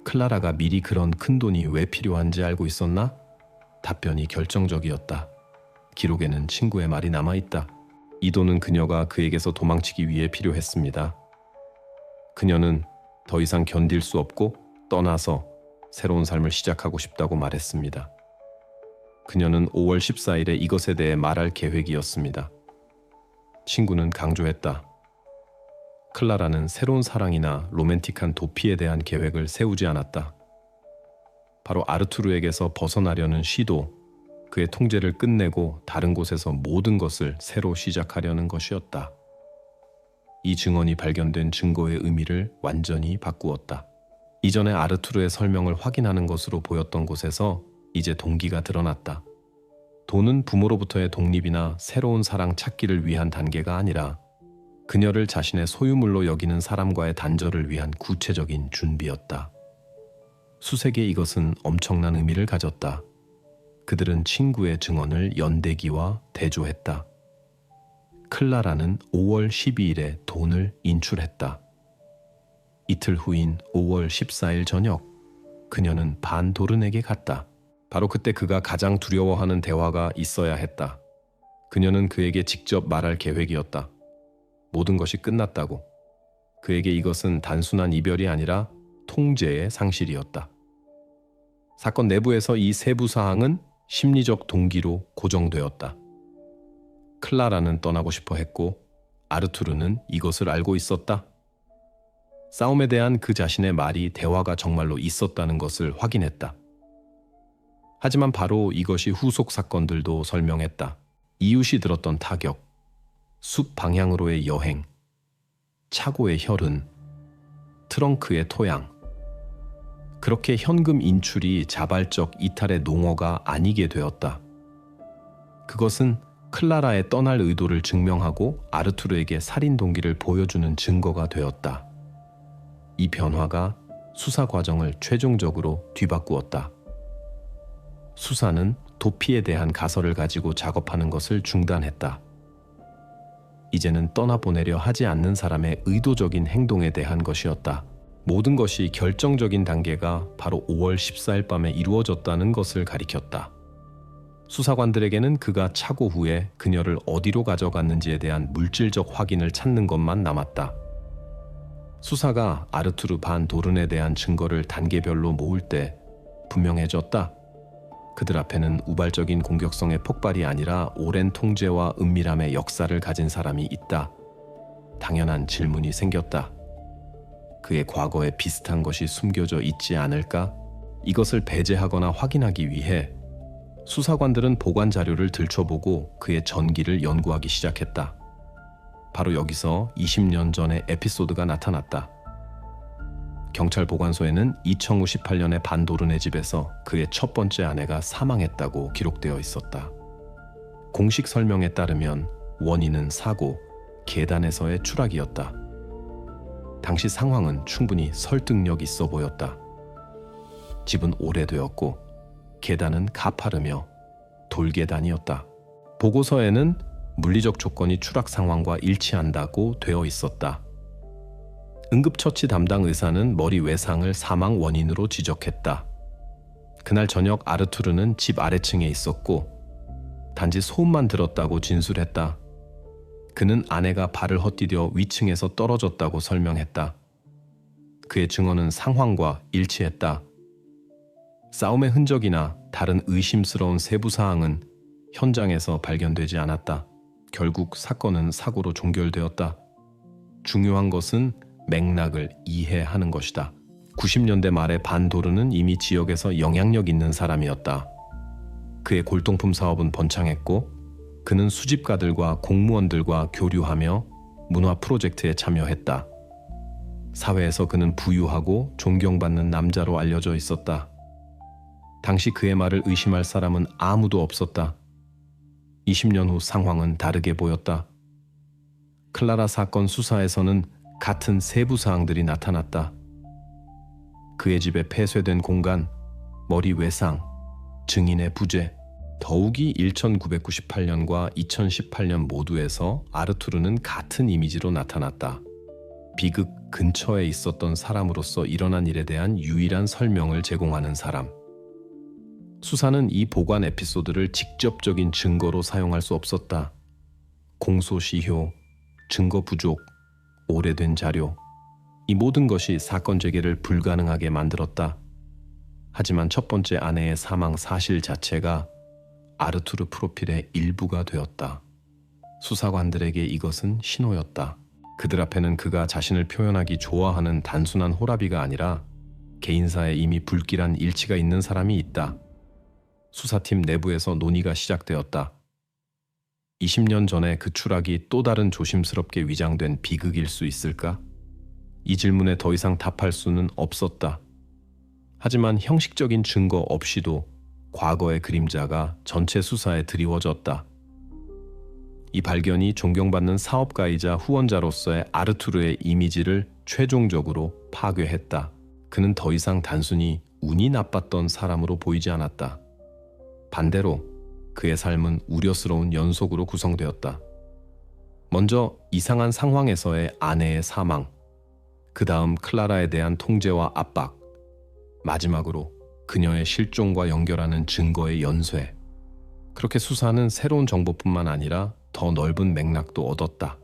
[SPEAKER 1] 클라라가 미리 그런 큰 돈이 왜 필요한지 알고 있었나? 답변이 결정적이었다. 기록에는 친구의 말이 남아있다. 이 돈은 그녀가 그에게서 도망치기 위해 필요했습니다. 그녀는 더 이상 견딜 수 없고 떠나서 새로운 삶을 시작하고 싶다고 말했습니다. 그녀는 5월 14일에 이것에 대해 말할 계획이었습니다. 친구는 강조했다. 클라라는 새로운 사랑이나 로맨틱한 도피에 대한 계획을 세우지 않았다. 바로 아르투르에게서 벗어나려는 시도, 그의 통제를 끝내고 다른 곳에서 모든 것을 새로 시작하려는 것이었다. 이 증언이 발견된 증거의 의미를 완전히 바꾸었다. 이전에 아르투르의 설명을 확인하는 것으로 보였던 곳에서 이제 동기가 드러났다. 돈은 부모로부터의 독립이나 새로운 사랑 찾기를 위한 단계가 아니라 그녀를 자신의 소유물로 여기는 사람과의 단절을 위한 구체적인 준비였다. 수색에 이것은 엄청난 의미를 가졌다. 그들은 친구의 증언을 연대기와 대조했다. 클라라는 5월 12일에 돈을 인출했다. 이틀 후인 5월 14일 저녁, 그녀는 반 도른에게 갔다. 바로 그때 그가 가장 두려워하는 대화가 있어야 했다. 그녀는 그에게 직접 말할 계획이었다. 모든 것이 끝났다고. 그에게 이것은 단순한 이별이 아니라 통제의 상실이었다. 사건 내부에서 이 세부 사항은 심리적 동기로 고정되었다. 클라라는 떠나고 싶어 했고 아르투르는 이것을 알고 있었다. 싸움에 대한 그 자신의 말이 대화가 정말로 있었다는 것을 확인했다. 하지만 바로 이것이 후속 사건들도 설명했다. 이웃이 들었던 타격, 숲 방향으로의 여행, 차고의 혈흔, 트렁크의 토양. 그렇게 현금 인출이 자발적 이탈의 농어가 아니게 되었다. 그것은 클라라의 떠날 의도를 증명하고 아르투르에게 살인 동기를 보여주는 증거가 되었다. 이 변화가 수사 과정을 최종적으로 뒤바꾸었다. 수사는 도피에 대한 가설을 가지고 작업하는 것을 중단했다. 이제는 떠나보내려 하지 않는 사람의 의도적인 행동에 대한 것이었다. 모든 것이 결정적인 단계가 바로 5월 14일 밤에 이루어졌다는 것을 가리켰다. 수사관들에게는 그가 차고 후에 그녀를 어디로 가져갔는지에 대한 물질적 확인을 찾는 것만 남았다. 수사가 아르투르 반 도른에 대한 증거를 단계별로 모을 때 분명해졌다. 그들 앞에는 우발적인 공격성의 폭발이 아니라 오랜 통제와 은밀함의 역사를 가진 사람이 있다. 당연한 질문이 생겼다. 그의 과거에 비슷한 것이 숨겨져 있지 않을까? 이것을 배제하거나 확인하기 위해 수사관들은 보관 자료를 들춰보고 그의 전기를 연구하기 시작했다. 바로 여기서 20년 전의 에피소드가 나타났다. 경찰 보관소에는 이청우 18년의 반도르네 집에서 그의 첫 번째 아내가 사망했다고 기록되어 있었다. 공식 설명에 따르면 원인은 사고, 계단에서의 추락이었다. 당시 상황은 충분히 설득력 있어 보였다. 집은 오래되었고 계단은 가파르며 돌계단이었다. 보고서에는 물리적 조건이 추락 상황과 일치한다고 되어 있었다. 응급처치 담당 의사는 머리 외상을 사망 원인으로 지적했다. 그날 저녁 아르투르는 집 아래층에 있었고 단지 소음만 들었다고 진술했다. 그는 아내가 발을 헛디뎌 위층에서 떨어졌다고 설명했다. 그의 증언은 상황과 일치했다. 싸움의 흔적이나 다른 의심스러운 세부 사항은 현장에서 발견되지 않았다. 결국 사건은 사고로 종결되었다. 중요한 것은 맥락을 이해하는 것이다. 90년대 말에 반도르는 이미 지역에서 영향력 있는 사람이었다. 그의 골동품 사업은 번창했고 그는 수집가들과 공무원들과 교류하며 문화 프로젝트에 참여했다. 사회에서 그는 부유하고 존경받는 남자로 알려져 있었다. 당시 그의 말을 의심할 사람은 아무도 없었다. 20년 후 상황은 다르게 보였다. 클라라 사건 수사에서는 같은 세부 사항들이 나타났다. 그의 집에 폐쇄된 공간, 머리 외상, 증인의 부재, 더욱이 1998년과 2018년 모두에서 아르투르는 같은 이미지로 나타났다. 비극 근처에 있었던 사람으로서 일어난 일에 대한 유일한 설명을 제공하는 사람. 수사는 이 보관 에피소드를 직접적인 증거로 사용할 수 없었다. 공소시효, 증거 부족, 오래된 자료, 이 모든 것이 사건 재개를 불가능하게 만들었다. 하지만 첫 번째 아내의 사망 사실 자체가 아르투르 프로필의 일부가 되었다. 수사관들에게 이것은 신호였다. 그들 앞에는 그가 자신을 표현하기 좋아하는 단순한 호라비가 아니라 개인사에 이미 불길한 일치가 있는 사람이 있다. 수사팀 내부에서 논의가 시작되었다. 20년 전에 그 추락이 또 다른 조심스럽게 위장된 비극일 수 있을까? 이 질문에 더 이상 답할 수는 없었다. 하지만 형식적인 증거 없이도 과거의 그림자가 전체 수사에 드리워졌다. 이 발견이 존경받는 사업가이자 후원자로서의 아르투르의 이미지를 최종적으로 파괴했다. 그는 더 이상 단순히 운이 나빴던 사람으로 보이지 않았다. 반대로 그의 삶은 우려스러운 연속으로 구성되었다. 먼저 이상한 상황에서의 아내의 사망, 그 다음 클라라에 대한 통제와 압박, 마지막으로 그녀의 실종과 연결하는 증거의 연쇄. 그렇게 수사는 새로운 정보뿐만 아니라 더 넓은 맥락도 얻었다.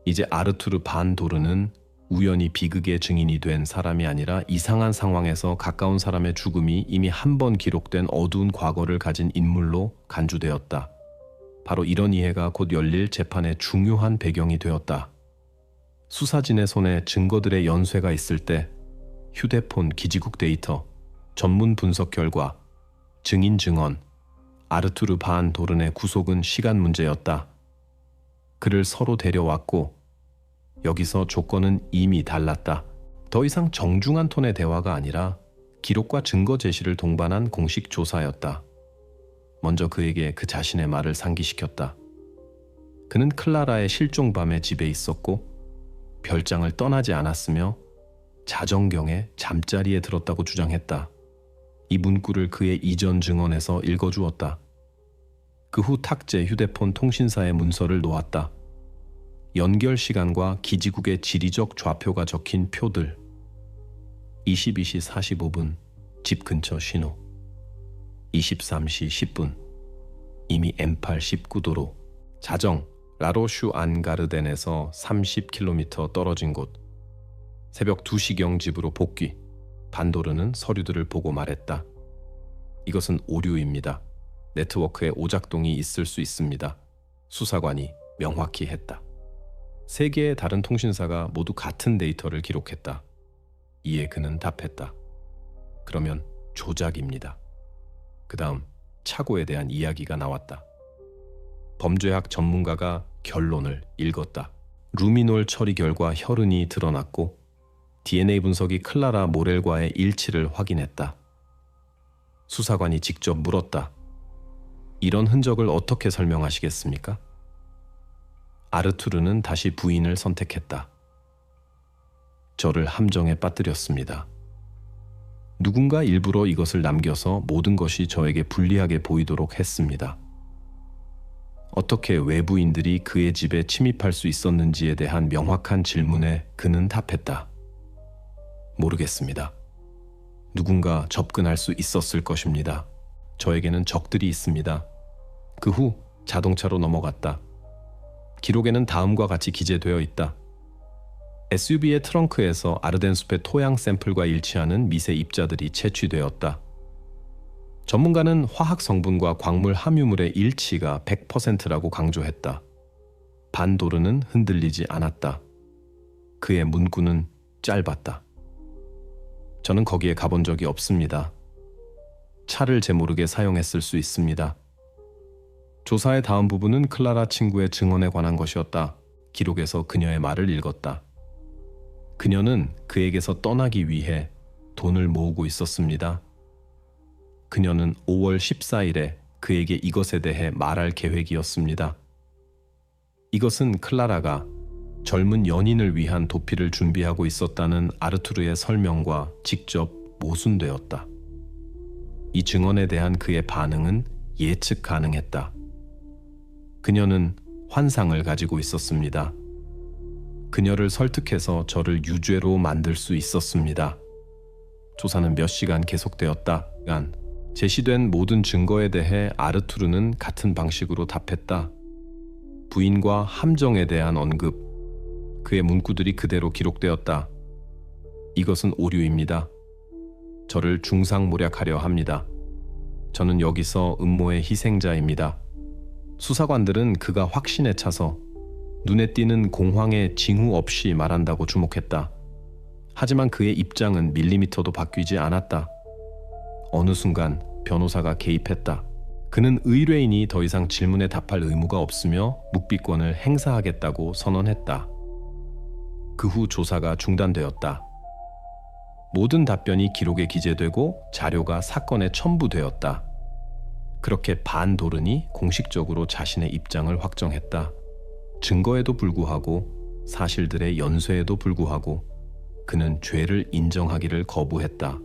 [SPEAKER 1] 이제 아르투르 반도르는 우연히 비극의 증인이 된 사람이 아니라 이상한 상황에서 가까운 사람의 죽음이 이미 한 번 기록된 어두운 과거를 가진 인물로 간주되었다. 바로 이런 이해가 곧 열릴 재판의 중요한 배경이 되었다. 수사진의 손에 증거들의 연쇄가 있을 때 휴대폰 기지국 데이터, 전문 분석 결과, 증인 증언, 아르투르 반도른의 구속은 시간 문제였다. 그를 서로 데려왔고 여기서 조건은 이미 달랐다. 더 이상 정중한 톤의 대화가 아니라 기록과 증거 제시를 동반한 공식 조사였다. 먼저 그에게 그 자신의 말을 상기시켰다. 그는 클라라의 실종 밤에 집에 있었고 별장을 떠나지 않았으며 자정경에 잠자리에 들었다고 주장했다. 이 문구를 그의 이전 증언에서 읽어주었다. 그 후 탁제 휴대폰 통신사의 문서를 놓았다. 연결 시간과 기지국의 지리적 좌표가 적힌 표들. 22시 45분 집 근처 신호. 23시 10분 이미 M8 19도로 자정 라로슈 안가르덴에서 30km 떨어진 곳. 새벽 2시경 집으로 복귀. 반도르는 서류들을 보고 말했다. 이것은 오류입니다. 네트워크에 오작동이 있을 수 있습니다. 수사관이 명확히 했다. 세 개의 다른 통신사가 모두 같은 데이터를 기록했다. 이에 그는 답했다. 그러면 조작입니다. 그 다음 착오에 대한 이야기가 나왔다. 범죄학 전문가가 결론을 읽었다. 루미놀 처리 결과 혈흔이 드러났고 DNA 분석이 클라라 모렐과의 일치를 확인했다. 수사관이 직접 물었다. 이런 흔적을 어떻게 설명하시겠습니까? 아르투르는 다시 부인을 선택했다. 저를 함정에 빠뜨렸습니다. 누군가 일부러 이것을 남겨서 모든 것이 저에게 불리하게 보이도록 했습니다. 어떻게 외부인들이 그의 집에 침입할 수 있었는지에 대한 명확한 질문에 그는 답했다. 모르겠습니다. 누군가 접근할 수 있었을 것입니다. 저에게는 적들이 있습니다. 그 후 자동차로 넘어갔다. 기록에는 다음과 같이 기재되어 있다. SUV의 트렁크에서 아르덴숲의 토양 샘플과 일치하는 미세 입자들이 채취되었다. 전문가는 화학 성분과 광물 함유물의 일치가 100%라고 강조했다. 반도르는 흔들리지 않았다. 그의 문구는 짧았다. 저는 거기에 가본 적이 없습니다. 차를 제 모르게 사용했을 수 있습니다. 조사의 다음 부분은 클라라 친구의 증언에 관한 것이었다. 기록에서 그녀의 말을 읽었다. 그녀는 그에게서 떠나기 위해 돈을 모으고 있었습니다. 그녀는 5월 14일에 그에게 이것에 대해 말할 계획이었습니다. 이것은 클라라가 젊은 연인을 위한 도피를 준비하고 있었다는 아르투르의 설명과 직접 모순되었다. 이 증언에 대한 그의 반응은 예측 가능했다. 그녀는 환상을 가지고 있었습니다. 그녀를 설득해서 저를 유죄로 만들 수 있었습니다. 조사는 몇 시간 계속되었다. 제시된 모든 증거에 대해 아르투르는 같은 방식으로 답했다. 부인과 함정에 대한 언급, 그의 문구들이 그대로 기록되었다. 이것은 오류입니다. 저를 중상모략하려 합니다. 저는 여기서 음모의 희생자입니다. 수사관들은 그가 확신에 차서 눈에 띄는 공황의 징후 없이 말한다고 주목했다. 하지만 그의 입장은 밀리미터도 바뀌지 않았다. 어느 순간 변호사가 개입했다. 그는 의뢰인이 더 이상 질문에 답할 의무가 없으며 묵비권을 행사하겠다고 선언했다. 그 후 조사가 중단되었다. 모든 답변이 기록에 기재되고 자료가 사건에 첨부되었다. 그렇게 반도른이 공식적으로 자신의 입장을 확정했다. 증거에도 불구하고 사실들의 연쇄에도 불구하고 그는 죄를 인정하기를 거부했다.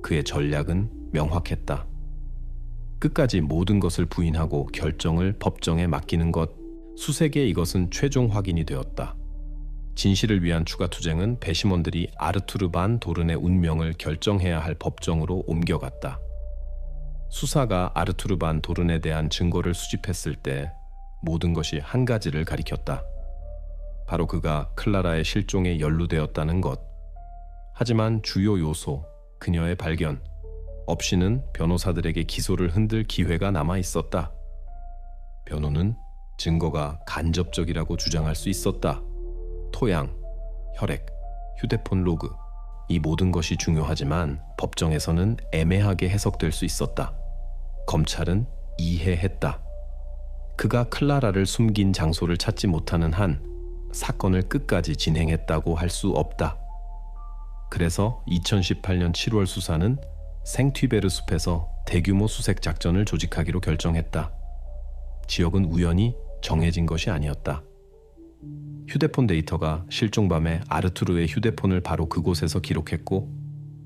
[SPEAKER 1] 그의 전략은 명확했다. 끝까지 모든 것을 부인하고 결정을 법정에 맡기는 것. 수색에 이것은 최종 확인이 되었다. 진실을 위한 추가 투쟁은 배심원들이 아르투르 반 도른의 운명을 결정해야 할 법정으로 옮겨갔다. 수사가 아르투르 반 도른에 대한 증거를 수집했을 때 모든 것이 한 가지를 가리켰다. 바로 그가 클라라의 실종에 연루되었다는 것. 하지만 주요 요소, 그녀의 발견 없이는 변호사들에게 기소를 흔들 기회가 남아 있었다. 변호는 증거가 간접적이라고 주장할 수 있었다. 토양, 혈액, 휴대폰 로그, 이 모든 것이 중요하지만 법정에서는 애매하게 해석될 수 있었다. 검찰은 이해했다. 그가 클라라를 숨긴 장소를 찾지 못하는 한 사건을 끝까지 진행했다고 할 수 없다. 그래서 2018년 7월 수사는 생튀베르 숲에서 대규모 수색 작전을 조직하기로 결정했다. 지역은 우연히 정해진 것이 아니었다. 휴대폰 데이터가 실종 밤에 아르투르의 휴대폰을 바로 그곳에서 기록했고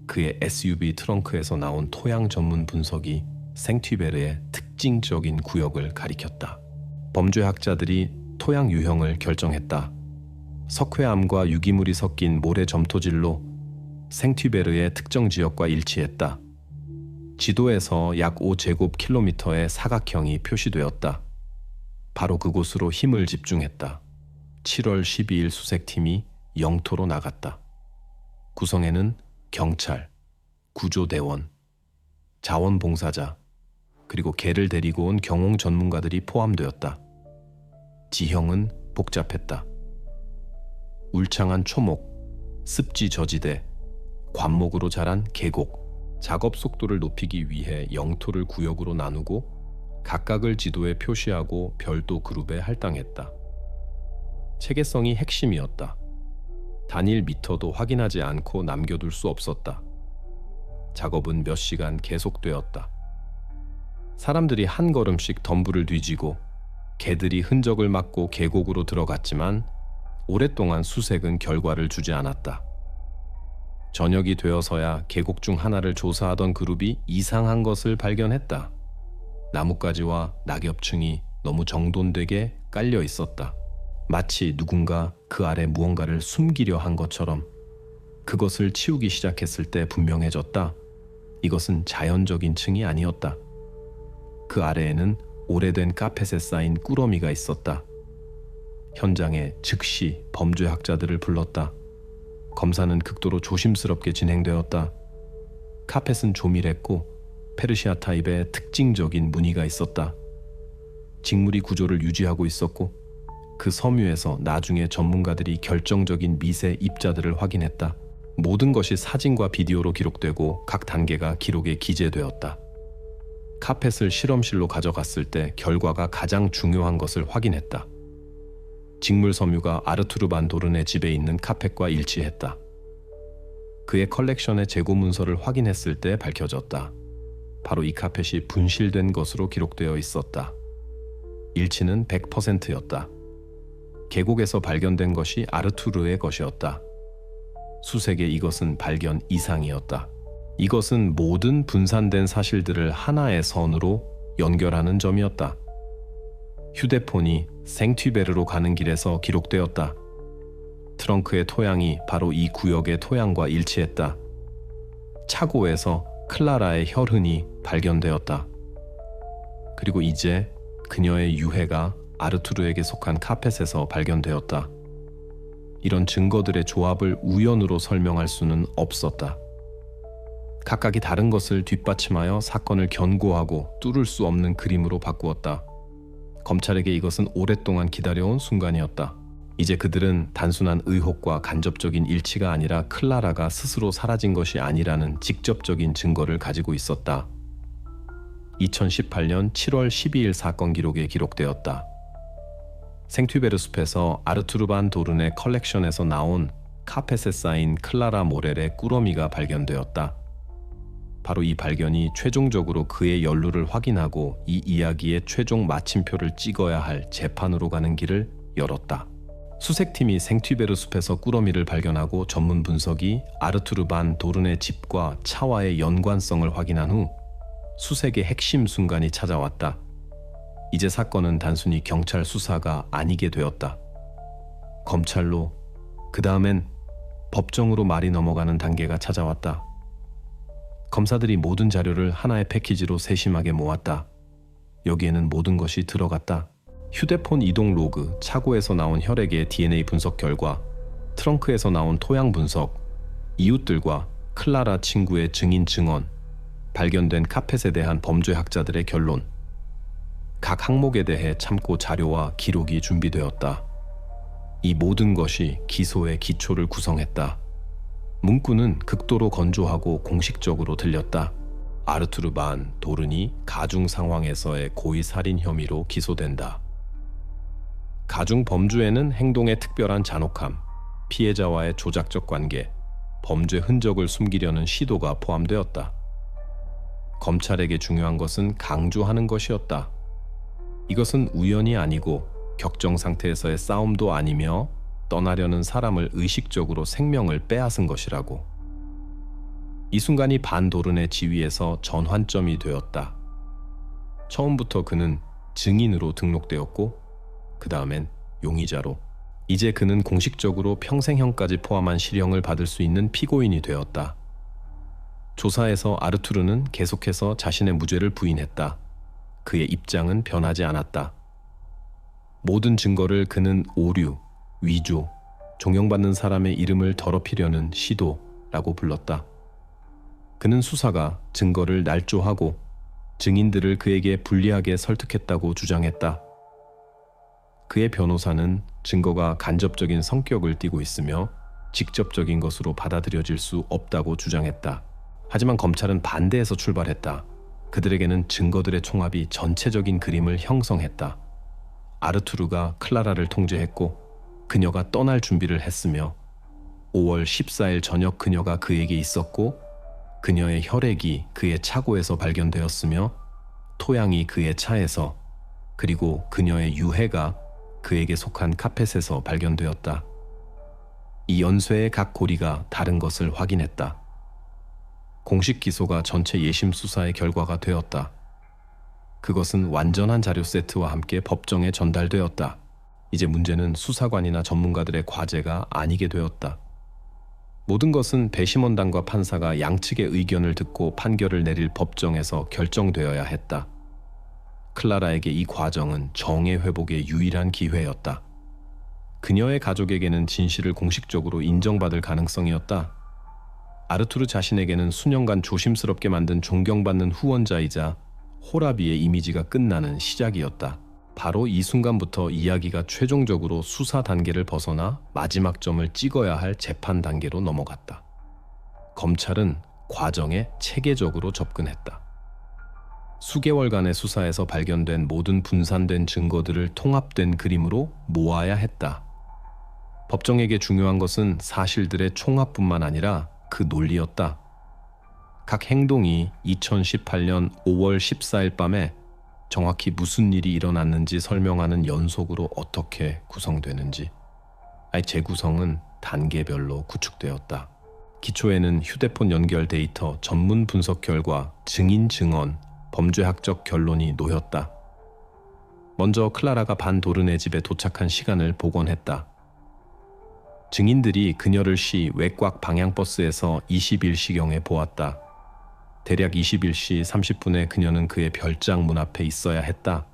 [SPEAKER 1] 그의 SUV 트렁크에서 나온 토양 전문 분석이 생튀베르의 특징적인 구역을 가리켰다. 범죄학자들이 토양 유형을 결정했다. 석회암과 유기물이 섞인 모래 점토질로 생튀베르의 특정 지역과 일치했다. 지도에서 약 5제곱킬로미터의 사각형이 표시되었다. 바로 그곳으로 힘을 집중했다. 7월 12일 수색팀이 영토로 나갔다. 구성에는 경찰, 구조대원, 자원봉사자, 그리고 개를 데리고 온 경홍 전문가들이 포함되었다. 지형은 복잡했다. 울창한 초목, 습지 저지대, 관목으로 자란 계곡, 작업 속도를 높이기 위해 영토를 구역으로 나누고 각각을 지도에 표시하고 별도 그룹에 할당했다. 체계성이 핵심이었다. 단일 미터도 확인하지 않고 남겨둘 수 없었다. 작업은 몇 시간 계속되었다. 사람들이 한 걸음씩 덤불을 뒤지고 개들이 흔적을 막고 계곡으로 들어갔지만 오랫동안 수색은 결과를 주지 않았다. 저녁이 되어서야 계곡 중 하나를 조사하던 그룹이 이상한 것을 발견했다. 나뭇가지와 낙엽층이 너무 정돈되게 깔려 있었다. 마치 누군가 그 아래 무언가를 숨기려 한 것처럼. 그것을 치우기 시작했을 때 분명해졌다. 이것은 자연적인 층이 아니었다. 그 아래에는 오래된 카펫에 쌓인 꾸러미가 있었다. 현장에 즉시 범죄학자들을 불렀다. 검사는 극도로 조심스럽게 진행되었다. 카펫은 조밀했고 페르시아 타입의 특징적인 무늬가 있었다. 직물이 구조를 유지하고 있었고 그 섬유에서 나중에 전문가들이 결정적인 미세 입자들을 확인했다. 모든 것이 사진과 비디오로 기록되고 각 단계가 기록에 기재되었다. 카펫을 실험실로 가져갔을 때 결과가 가장 중요한 것을 확인했다. 직물 섬유가 아르투르 반 도른의 집에 있는 카펫과 일치했다. 그의 컬렉션의 재고 문서를 확인했을 때 밝혀졌다. 바로 이 카펫이 분실된 것으로 기록되어 있었다. 일치는 100%였다. 계곡에서 발견된 것이 아르투르의 것이었다. 수색의 이것은 발견 이상이었다. 이것은 모든 분산된 사실들을 하나의 선으로 연결하는 점이었다. 휴대폰이 생튀베르로 가는 길에서 기록되었다. 트렁크의 토양이 바로 이 구역의 토양과 일치했다. 차고에서 클라라의 혈흔이 발견되었다. 그리고 이제 그녀의 유해가 아르투르에게 속한 카펫에서 발견되었다. 이런 증거들의 조합을 우연으로 설명할 수는 없었다. 각각이 다른 것을 뒷받침하여 사건을 견고하고 뚫을 수 없는 그림으로 바꾸었다. 검찰에게 이것은 오랫동안 기다려온 순간이었다. 이제 그들은 단순한 의혹과 간접적인 일치가 아니라 클라라가 스스로 사라진 것이 아니라는 직접적인 증거를 가지고 있었다. 2018년 7월 12일 사건 기록에 기록되었다. 생튀베르 숲에서 아르투르 반 도른의 컬렉션에서 나온 카펫에 쌓인 클라라 모렐의 꾸러미가 발견되었다. 바로 이 발견이 최종적으로 그의 연루를 확인하고 이 이야기의 최종 마침표를 찍어야 할 재판으로 가는 길을 열었다. 수색팀이 생튀베르 숲에서 꾸러미를 발견하고 전문 분석이 아르투르 반 도른의 집과 차와의 연관성을 확인한 후 수색의 핵심 순간이 찾아왔다. 이제 사건은 단순히 경찰 수사가 아니게 되었다. 검찰로, 그 다음엔 법정으로 말이 넘어가는 단계가 찾아왔다. 검사들이 모든 자료를 하나의 패키지로 세심하게 모았다. 여기에는 모든 것이 들어갔다. 휴대폰 이동 로그, 차고에서 나온 혈액의 DNA 분석 결과, 트렁크에서 나온 토양 분석, 이웃들과 클라라 친구의 증인 증언, 발견된 카펫에 대한 범죄학자들의 결론, 각 항목에 대해 참고 자료와 기록이 준비되었다. 이 모든 것이 기소의 기초를 구성했다. 문구는 극도로 건조하고 공식적으로 들렸다. 아르투르 반 도른이 가중 상황에서의 고의 살인 혐의로 기소된다. 가중 범주에는 행동의 특별한 잔혹함, 피해자와의 조작적 관계, 범죄 흔적을 숨기려는 시도가 포함되었다. 검찰에게 중요한 것은 강조하는 것이었다. 이것은 우연이 아니고 격정 상태에서의 싸움도 아니며 떠나려는 사람을 의식적으로 생명을 빼앗은 것이라고. 이 순간이 반 도른의 지위에서 전환점이 되었다. 처음부터 그는 증인으로 등록되었고 그 다음엔 용의자로, 이제 그는 공식적으로 평생형까지 포함한 실형을 받을 수 있는 피고인이 되었다. 조사에서 아르투르는 계속해서 자신의 무죄를 부인했다. 그의 입장은 변하지 않았다. 모든 증거를 그는 오류, 위조, 종용받는 사람의 이름을 더럽히려는 시도라고 불렀다. 그는 수사가 증거를 날조하고 증인들을 그에게 불리하게 설득했다고 주장했다. 그의 변호사는 증거가 간접적인 성격을 띠고 있으며 직접적인 것으로 받아들여질 수 없다고 주장했다. 하지만 검찰은 반대해서 출발했다. 그들에게는 증거들의 총합이 전체적인 그림을 형성했다. 아르투르가 클라라를 통제했고 그녀가 떠날 준비를 했으며 5월 14일 저녁 그녀가 그에게 있었고 그녀의 혈액이 그의 차고에서 발견되었으며 토양이 그의 차에서 그리고 그녀의 유해가 그에게 속한 카펫에서 발견되었다. 이 연쇄의 각 고리가 다른 것을 확인했다. 공식 기소가 전체 예심 수사의 결과가 되었다. 그것은 완전한 자료 세트와 함께 법정에 전달되었다. 이제 문제는 수사관이나 전문가들의 과제가 아니게 되었다. 모든 것은 배심원단과 판사가 양측의 의견을 듣고 판결을 내릴 법정에서 결정되어야 했다. 클라라에게 이 과정은 정의 회복의 유일한 기회였다. 그녀의 가족에게는 진실을 공식적으로 인정받을 가능성이었다. 아르투르 자신에게는 수년간 조심스럽게 만든 존경받는 후원자이자 호라비의 이미지가 끝나는 시작이었다. 바로 이 순간부터 이야기가 최종적으로 수사 단계를 벗어나 마지막 점을 찍어야 할 재판 단계로 넘어갔다. 검찰은 과정에 체계적으로 접근했다. 수개월간의 수사에서 발견된 모든 분산된 증거들을 통합된 그림으로 모아야 했다. 법정에게 중요한 것은 사실들의 총합뿐만 아니라 그 논리였다. 각 행동이 2018년 5월 14일 밤에 정확히 무슨 일이 일어났는지 설명하는 연속으로 어떻게 구성되는지. 재구성은 단계별로 구축되었다. 기초에는 휴대폰 연결 데이터, 전문 분석 결과, 증인 증언, 범죄학적 결론이 놓였다. 먼저 클라라가 반 도르네 집에 도착한 시간을 복원했다. 증인들이 그녀를 시 외곽 방향버스에서 21시경에 보았다. 대략 21시 30분에 그녀는 그의 별장 문 앞에 있어야 했다.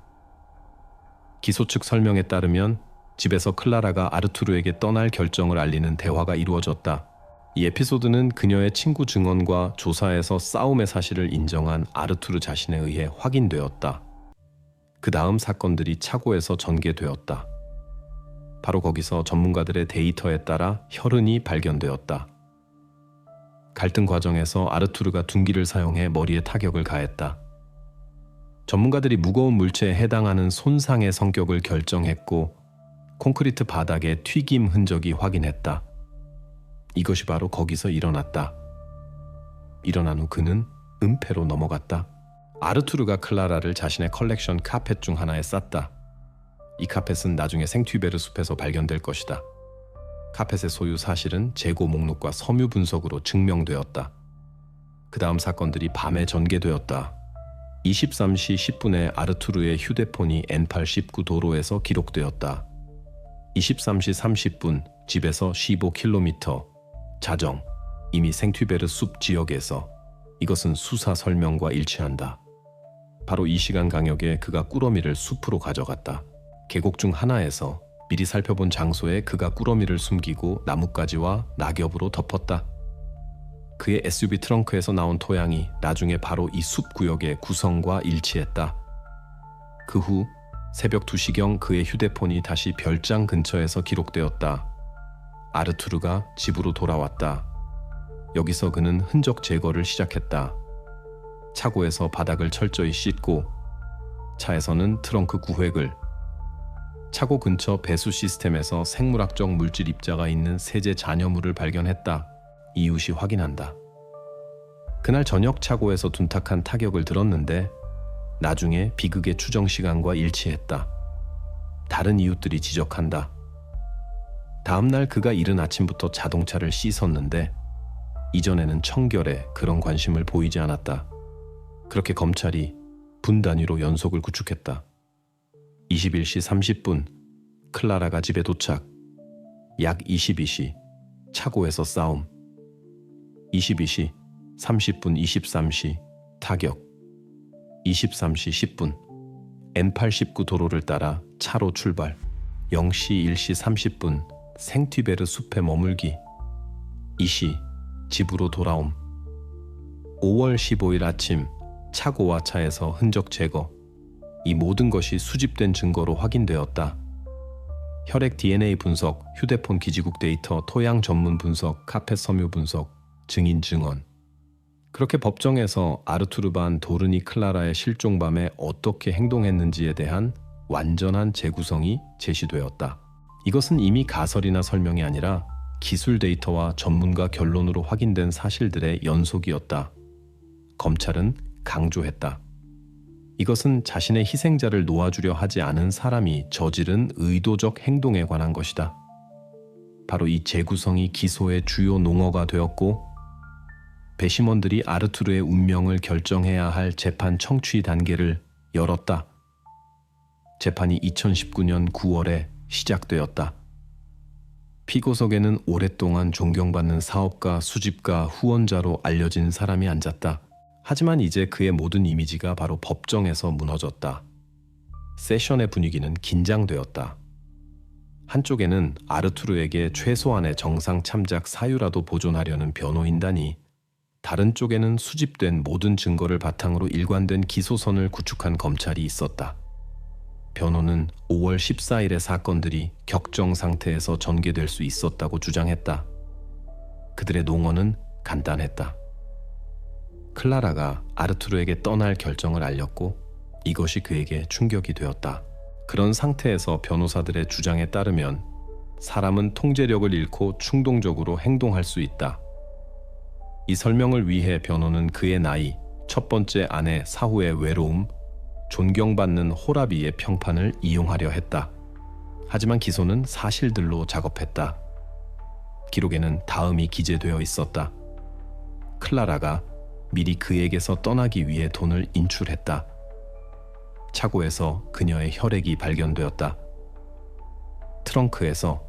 [SPEAKER 1] 기소 측 설명에 따르면 집에서 클라라가 아르투르에게 떠날 결정을 알리는 대화가 이루어졌다. 이 에피소드는 그녀의 친구 증언과 조사에서 싸움의 사실을 인정한 아르투르 자신에 의해 확인되었다. 그 다음 사건들이 차고에서 전개되었다. 바로 거기서 전문가들의 데이터에 따라 혈흔이 발견되었다. 갈등 과정에서 아르투르가 둔기를 사용해 머리에 타격을 가했다. 전문가들이 무거운 물체에 해당하는 손상의 성격을 결정했고 콘크리트 바닥에 튀김 흔적이 확인했다. 이것이 바로 거기서 일어났다. 일어난 후 그는 은폐로 넘어갔다. 아르투르가 클라라를 자신의 컬렉션 카펫 중 하나에 쌌다. 이 카펫은 나중에 생튜베르 숲에서 발견될 것이다. 카펫의 소유 사실은 재고 목록과 섬유 분석으로 증명되었다. 그 다음 사건들이 밤에 전개되었다. 23시 10분에 아르투르의 휴대폰이 N819 도로에서 기록되었다. 23시 30분 집에서 15km 자정 이미 생튜베르 숲 지역에서. 이것은 수사 설명과 일치한다. 바로 이 시간 간격에 그가 꾸러미를 숲으로 가져갔다. 계곡 중 하나에서 미리 살펴본 장소에 그가 꾸러미를 숨기고 나뭇가지와 낙엽으로 덮었다. 그의 SUV 트렁크에서 나온 토양이 나중에 바로 이 숲 구역의 구성과 일치했다. 그 후 새벽 2시경 그의 휴대폰이 다시 별장 근처에서 기록되었다. 아르투르가 집으로 돌아왔다. 여기서 그는 흔적 제거를 시작했다. 차고에서 바닥을 철저히 씻고 차에서는 트렁크 구획을, 차고 근처 배수 시스템에서 생물학적 물질 입자가 있는 세제 잔여물을 발견했다. 이웃이 확인한다. 그날 저녁 차고에서 둔탁한 타격을 들었는데 나중에 비극의 추정 시간과 일치했다. 다른 이웃들이 지적한다. 다음날 그가 이른 아침부터 자동차를 씻었는데 이전에는 청결에 그런 관심을 보이지 않았다. 그렇게 검찰이 분 단위로 연속을 구축했다. 21시 30분 클라라가 집에 도착. 약 22시 차고에서 싸움. 22시 30분 23시 타격. 23시 10분 N819 도로를 따라 차로 출발. 0시 1시 30분 생튀베르 숲에 머물기. 2시 집으로 돌아옴. 5월 15일 아침 차고와 차에서 흔적 제거. 이 모든 것이 수집된 증거로 확인되었다. 혈액 DNA 분석, 휴대폰 기지국 데이터, 토양 전문 분석, 카펫 섬유 분석, 증인 증언. 그렇게 법정에서 아르투르 반 도르니 클라라의 실종밤에 어떻게 행동했는지에 대한 완전한 재구성이 제시되었다. 이것은 이미 가설이나 설명이 아니라 기술 데이터와 전문가 결론으로 확인된 사실들의 연속이었다. 검찰은 강조했다. 이것은 자신의 희생자를 놓아주려 하지 않은 사람이 저지른 의도적 행동에 관한 것이다. 바로 이 재구성이 기소의 주요 농어가 되었고, 배심원들이 아르투르의 운명을 결정해야 할 재판 청취 단계를 열었다. 재판이 2019년 9월에 시작되었다. 피고석에는 오랫동안 존경받는 사업가, 수집가, 후원자로 알려진 사람이 앉았다. 하지만 이제 그의 모든 이미지가 바로 법정에서 무너졌다. 세션의 분위기는 긴장되었다. 한쪽에는 아르투르에게 최소한의 정상 참작 사유라도 보존하려는 변호인단이, 다른 쪽에는 수집된 모든 증거를 바탕으로 일관된 기소선을 구축한 검찰이 있었다. 변호는 5월 14일의 사건들이 격정 상태에서 전개될 수 있었다고 주장했다. 그들의 농어는 간단했다. 클라라가 아르투르에게 떠날 결정을 알렸고 이것이 그에게 충격이 되었다. 그런 상태에서 변호사들의 주장에 따르면 사람은 통제력을 잃고 충동적으로 행동할 수 있다. 이 설명을 위해 변호는 그의 나이, 첫 번째 아내 사후의 외로움, 존경받는 호라비의 평판을 이용하려 했다. 하지만 기소는 사실들로 작업했다. 기록에는 다음이 기재되어 있었다. 클라라가 미리 그에게서 떠나기 위해 돈을 인출했다. 차고에서 그녀의 혈액이 발견되었다. 트렁크에서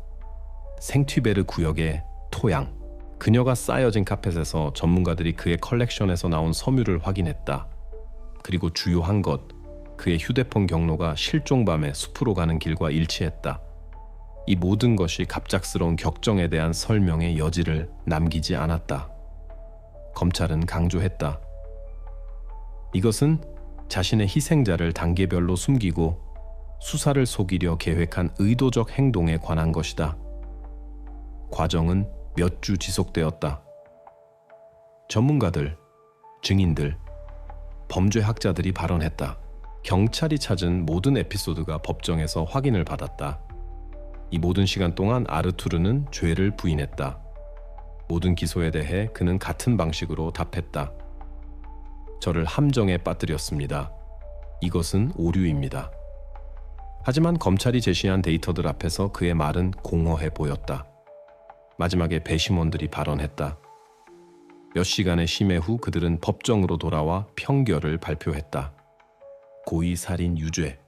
[SPEAKER 1] 생튀베르 구역의 토양, 그녀가 쌓여진 카펫에서 전문가들이 그의 컬렉션에서 나온 섬유를 확인했다. 그리고 주요한 것, 그의 휴대폰 경로가 실종밤에 숲으로 가는 길과 일치했다. 이 모든 것이 갑작스러운 격정에 대한 설명의 여지를 남기지 않았다. 검찰은 강조했다. 이것은 자신의 희생자를 단계별로 숨기고 수사를 속이려 계획한 의도적 행동에 관한 것이다. 과정은 몇 주 지속되었다. 전문가들, 증인들, 범죄학자들이 발언했다. 경찰이 찾은 모든 에피소드가 법정에서 확인을 받았다. 이 모든 시간 동안 아르투르는 죄를 부인했다. 모든 기소에 대해 그는 같은 방식으로 답했다. 저를 함정에 빠뜨렸습니다. 이것은 오류입니다. 하지만 검찰이 제시한 데이터들 앞에서 그의 말은 공허해 보였다. 마지막에 배심원들이 발언했다. 몇 시간의 심해 후 그들은 법정으로 돌아와 평결을 발표했다. 고의살인 유죄.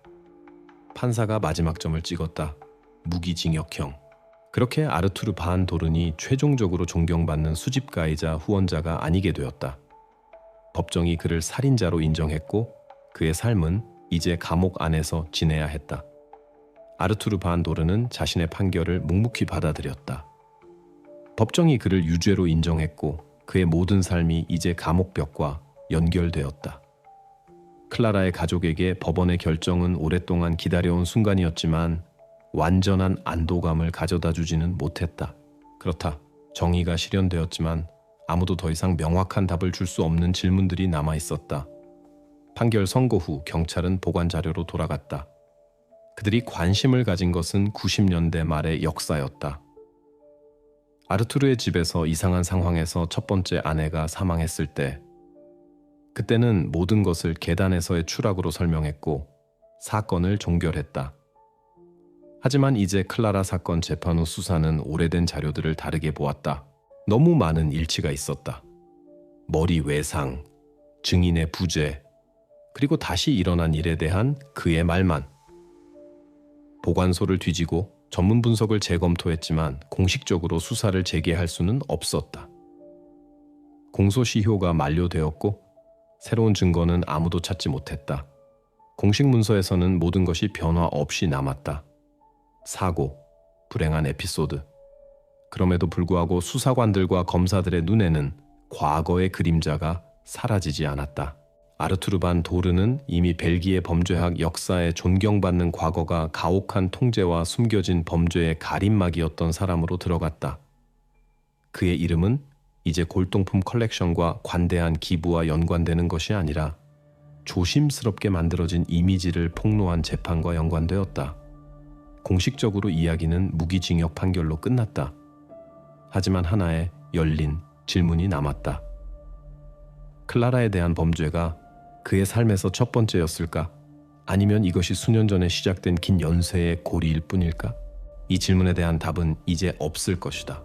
[SPEAKER 1] 판사가 마지막 점을 찍었다. 무기징역형. 그렇게 아르투르 반 도른이 최종적으로 존경받는 수집가이자 후원자가 아니게 되었다. 법정이 그를 살인자로 인정했고 그의 삶은 이제 감옥 안에서 지내야 했다. 아르투르 반 도른은 자신의 판결을 묵묵히 받아들였다. 법정이 그를 유죄로 인정했고 그의 모든 삶이 이제 감옥벽과 연결되었다. 클라라의 가족에게 법원의 결정은 오랫동안 기다려온 순간이었지만 완전한 안도감을 가져다 주지는 못했다. 그렇다. 정의가 실현되었지만 아무도 더 이상 명확한 답을 줄 수 없는 질문들이 남아 있었다. 판결 선고 후 경찰은 보관 자료로 돌아갔다. 그들이 관심을 가진 것은 90년대 말의 역사였다. 아르투르의 집에서 이상한 상황에서 첫 번째 아내가 사망했을 때, 그때는 모든 것을 계단에서의 추락으로 설명했고 사건을 종결했다. 하지만 이제 클라라 사건 재판 후 수사는 오래된 자료들을 다르게 보았다. 너무 많은 일치가 있었다. 머리 외상, 증인의 부재, 그리고 다시 일어난 일에 대한 그의 말만. 보관소를 뒤지고 전문 분석을 재검토했지만 공식적으로 수사를 재개할 수는 없었다. 공소시효가 만료되었고 새로운 증거는 아무도 찾지 못했다. 공식 문서에서는 모든 것이 변화 없이 남았다. 사고, 불행한 에피소드. 그럼에도 불구하고 수사관들과 검사들의 눈에는 과거의 그림자가 사라지지 않았다. 아르투르 반 도르는 이미 벨기에 범죄학 역사에 존경받는 과거가 가혹한 통제와 숨겨진 범죄의 가림막이었던 사람으로 들어갔다. 그의 이름은 이제 골동품 컬렉션과 관대한 기부와 연관되는 것이 아니라 조심스럽게 만들어진 이미지를 폭로한 재판과 연관되었다. 공식적으로 이야기는 무기징역 판결로 끝났다. 하지만 하나의 열린 질문이 남았다. 클라라에 대한 범죄가 그의 삶에서 첫 번째였을까? 아니면 이것이 수년 전에 시작된 긴 연쇄의 고리일 뿐일까? 이 질문에 대한 답은 이제 없을 것이다.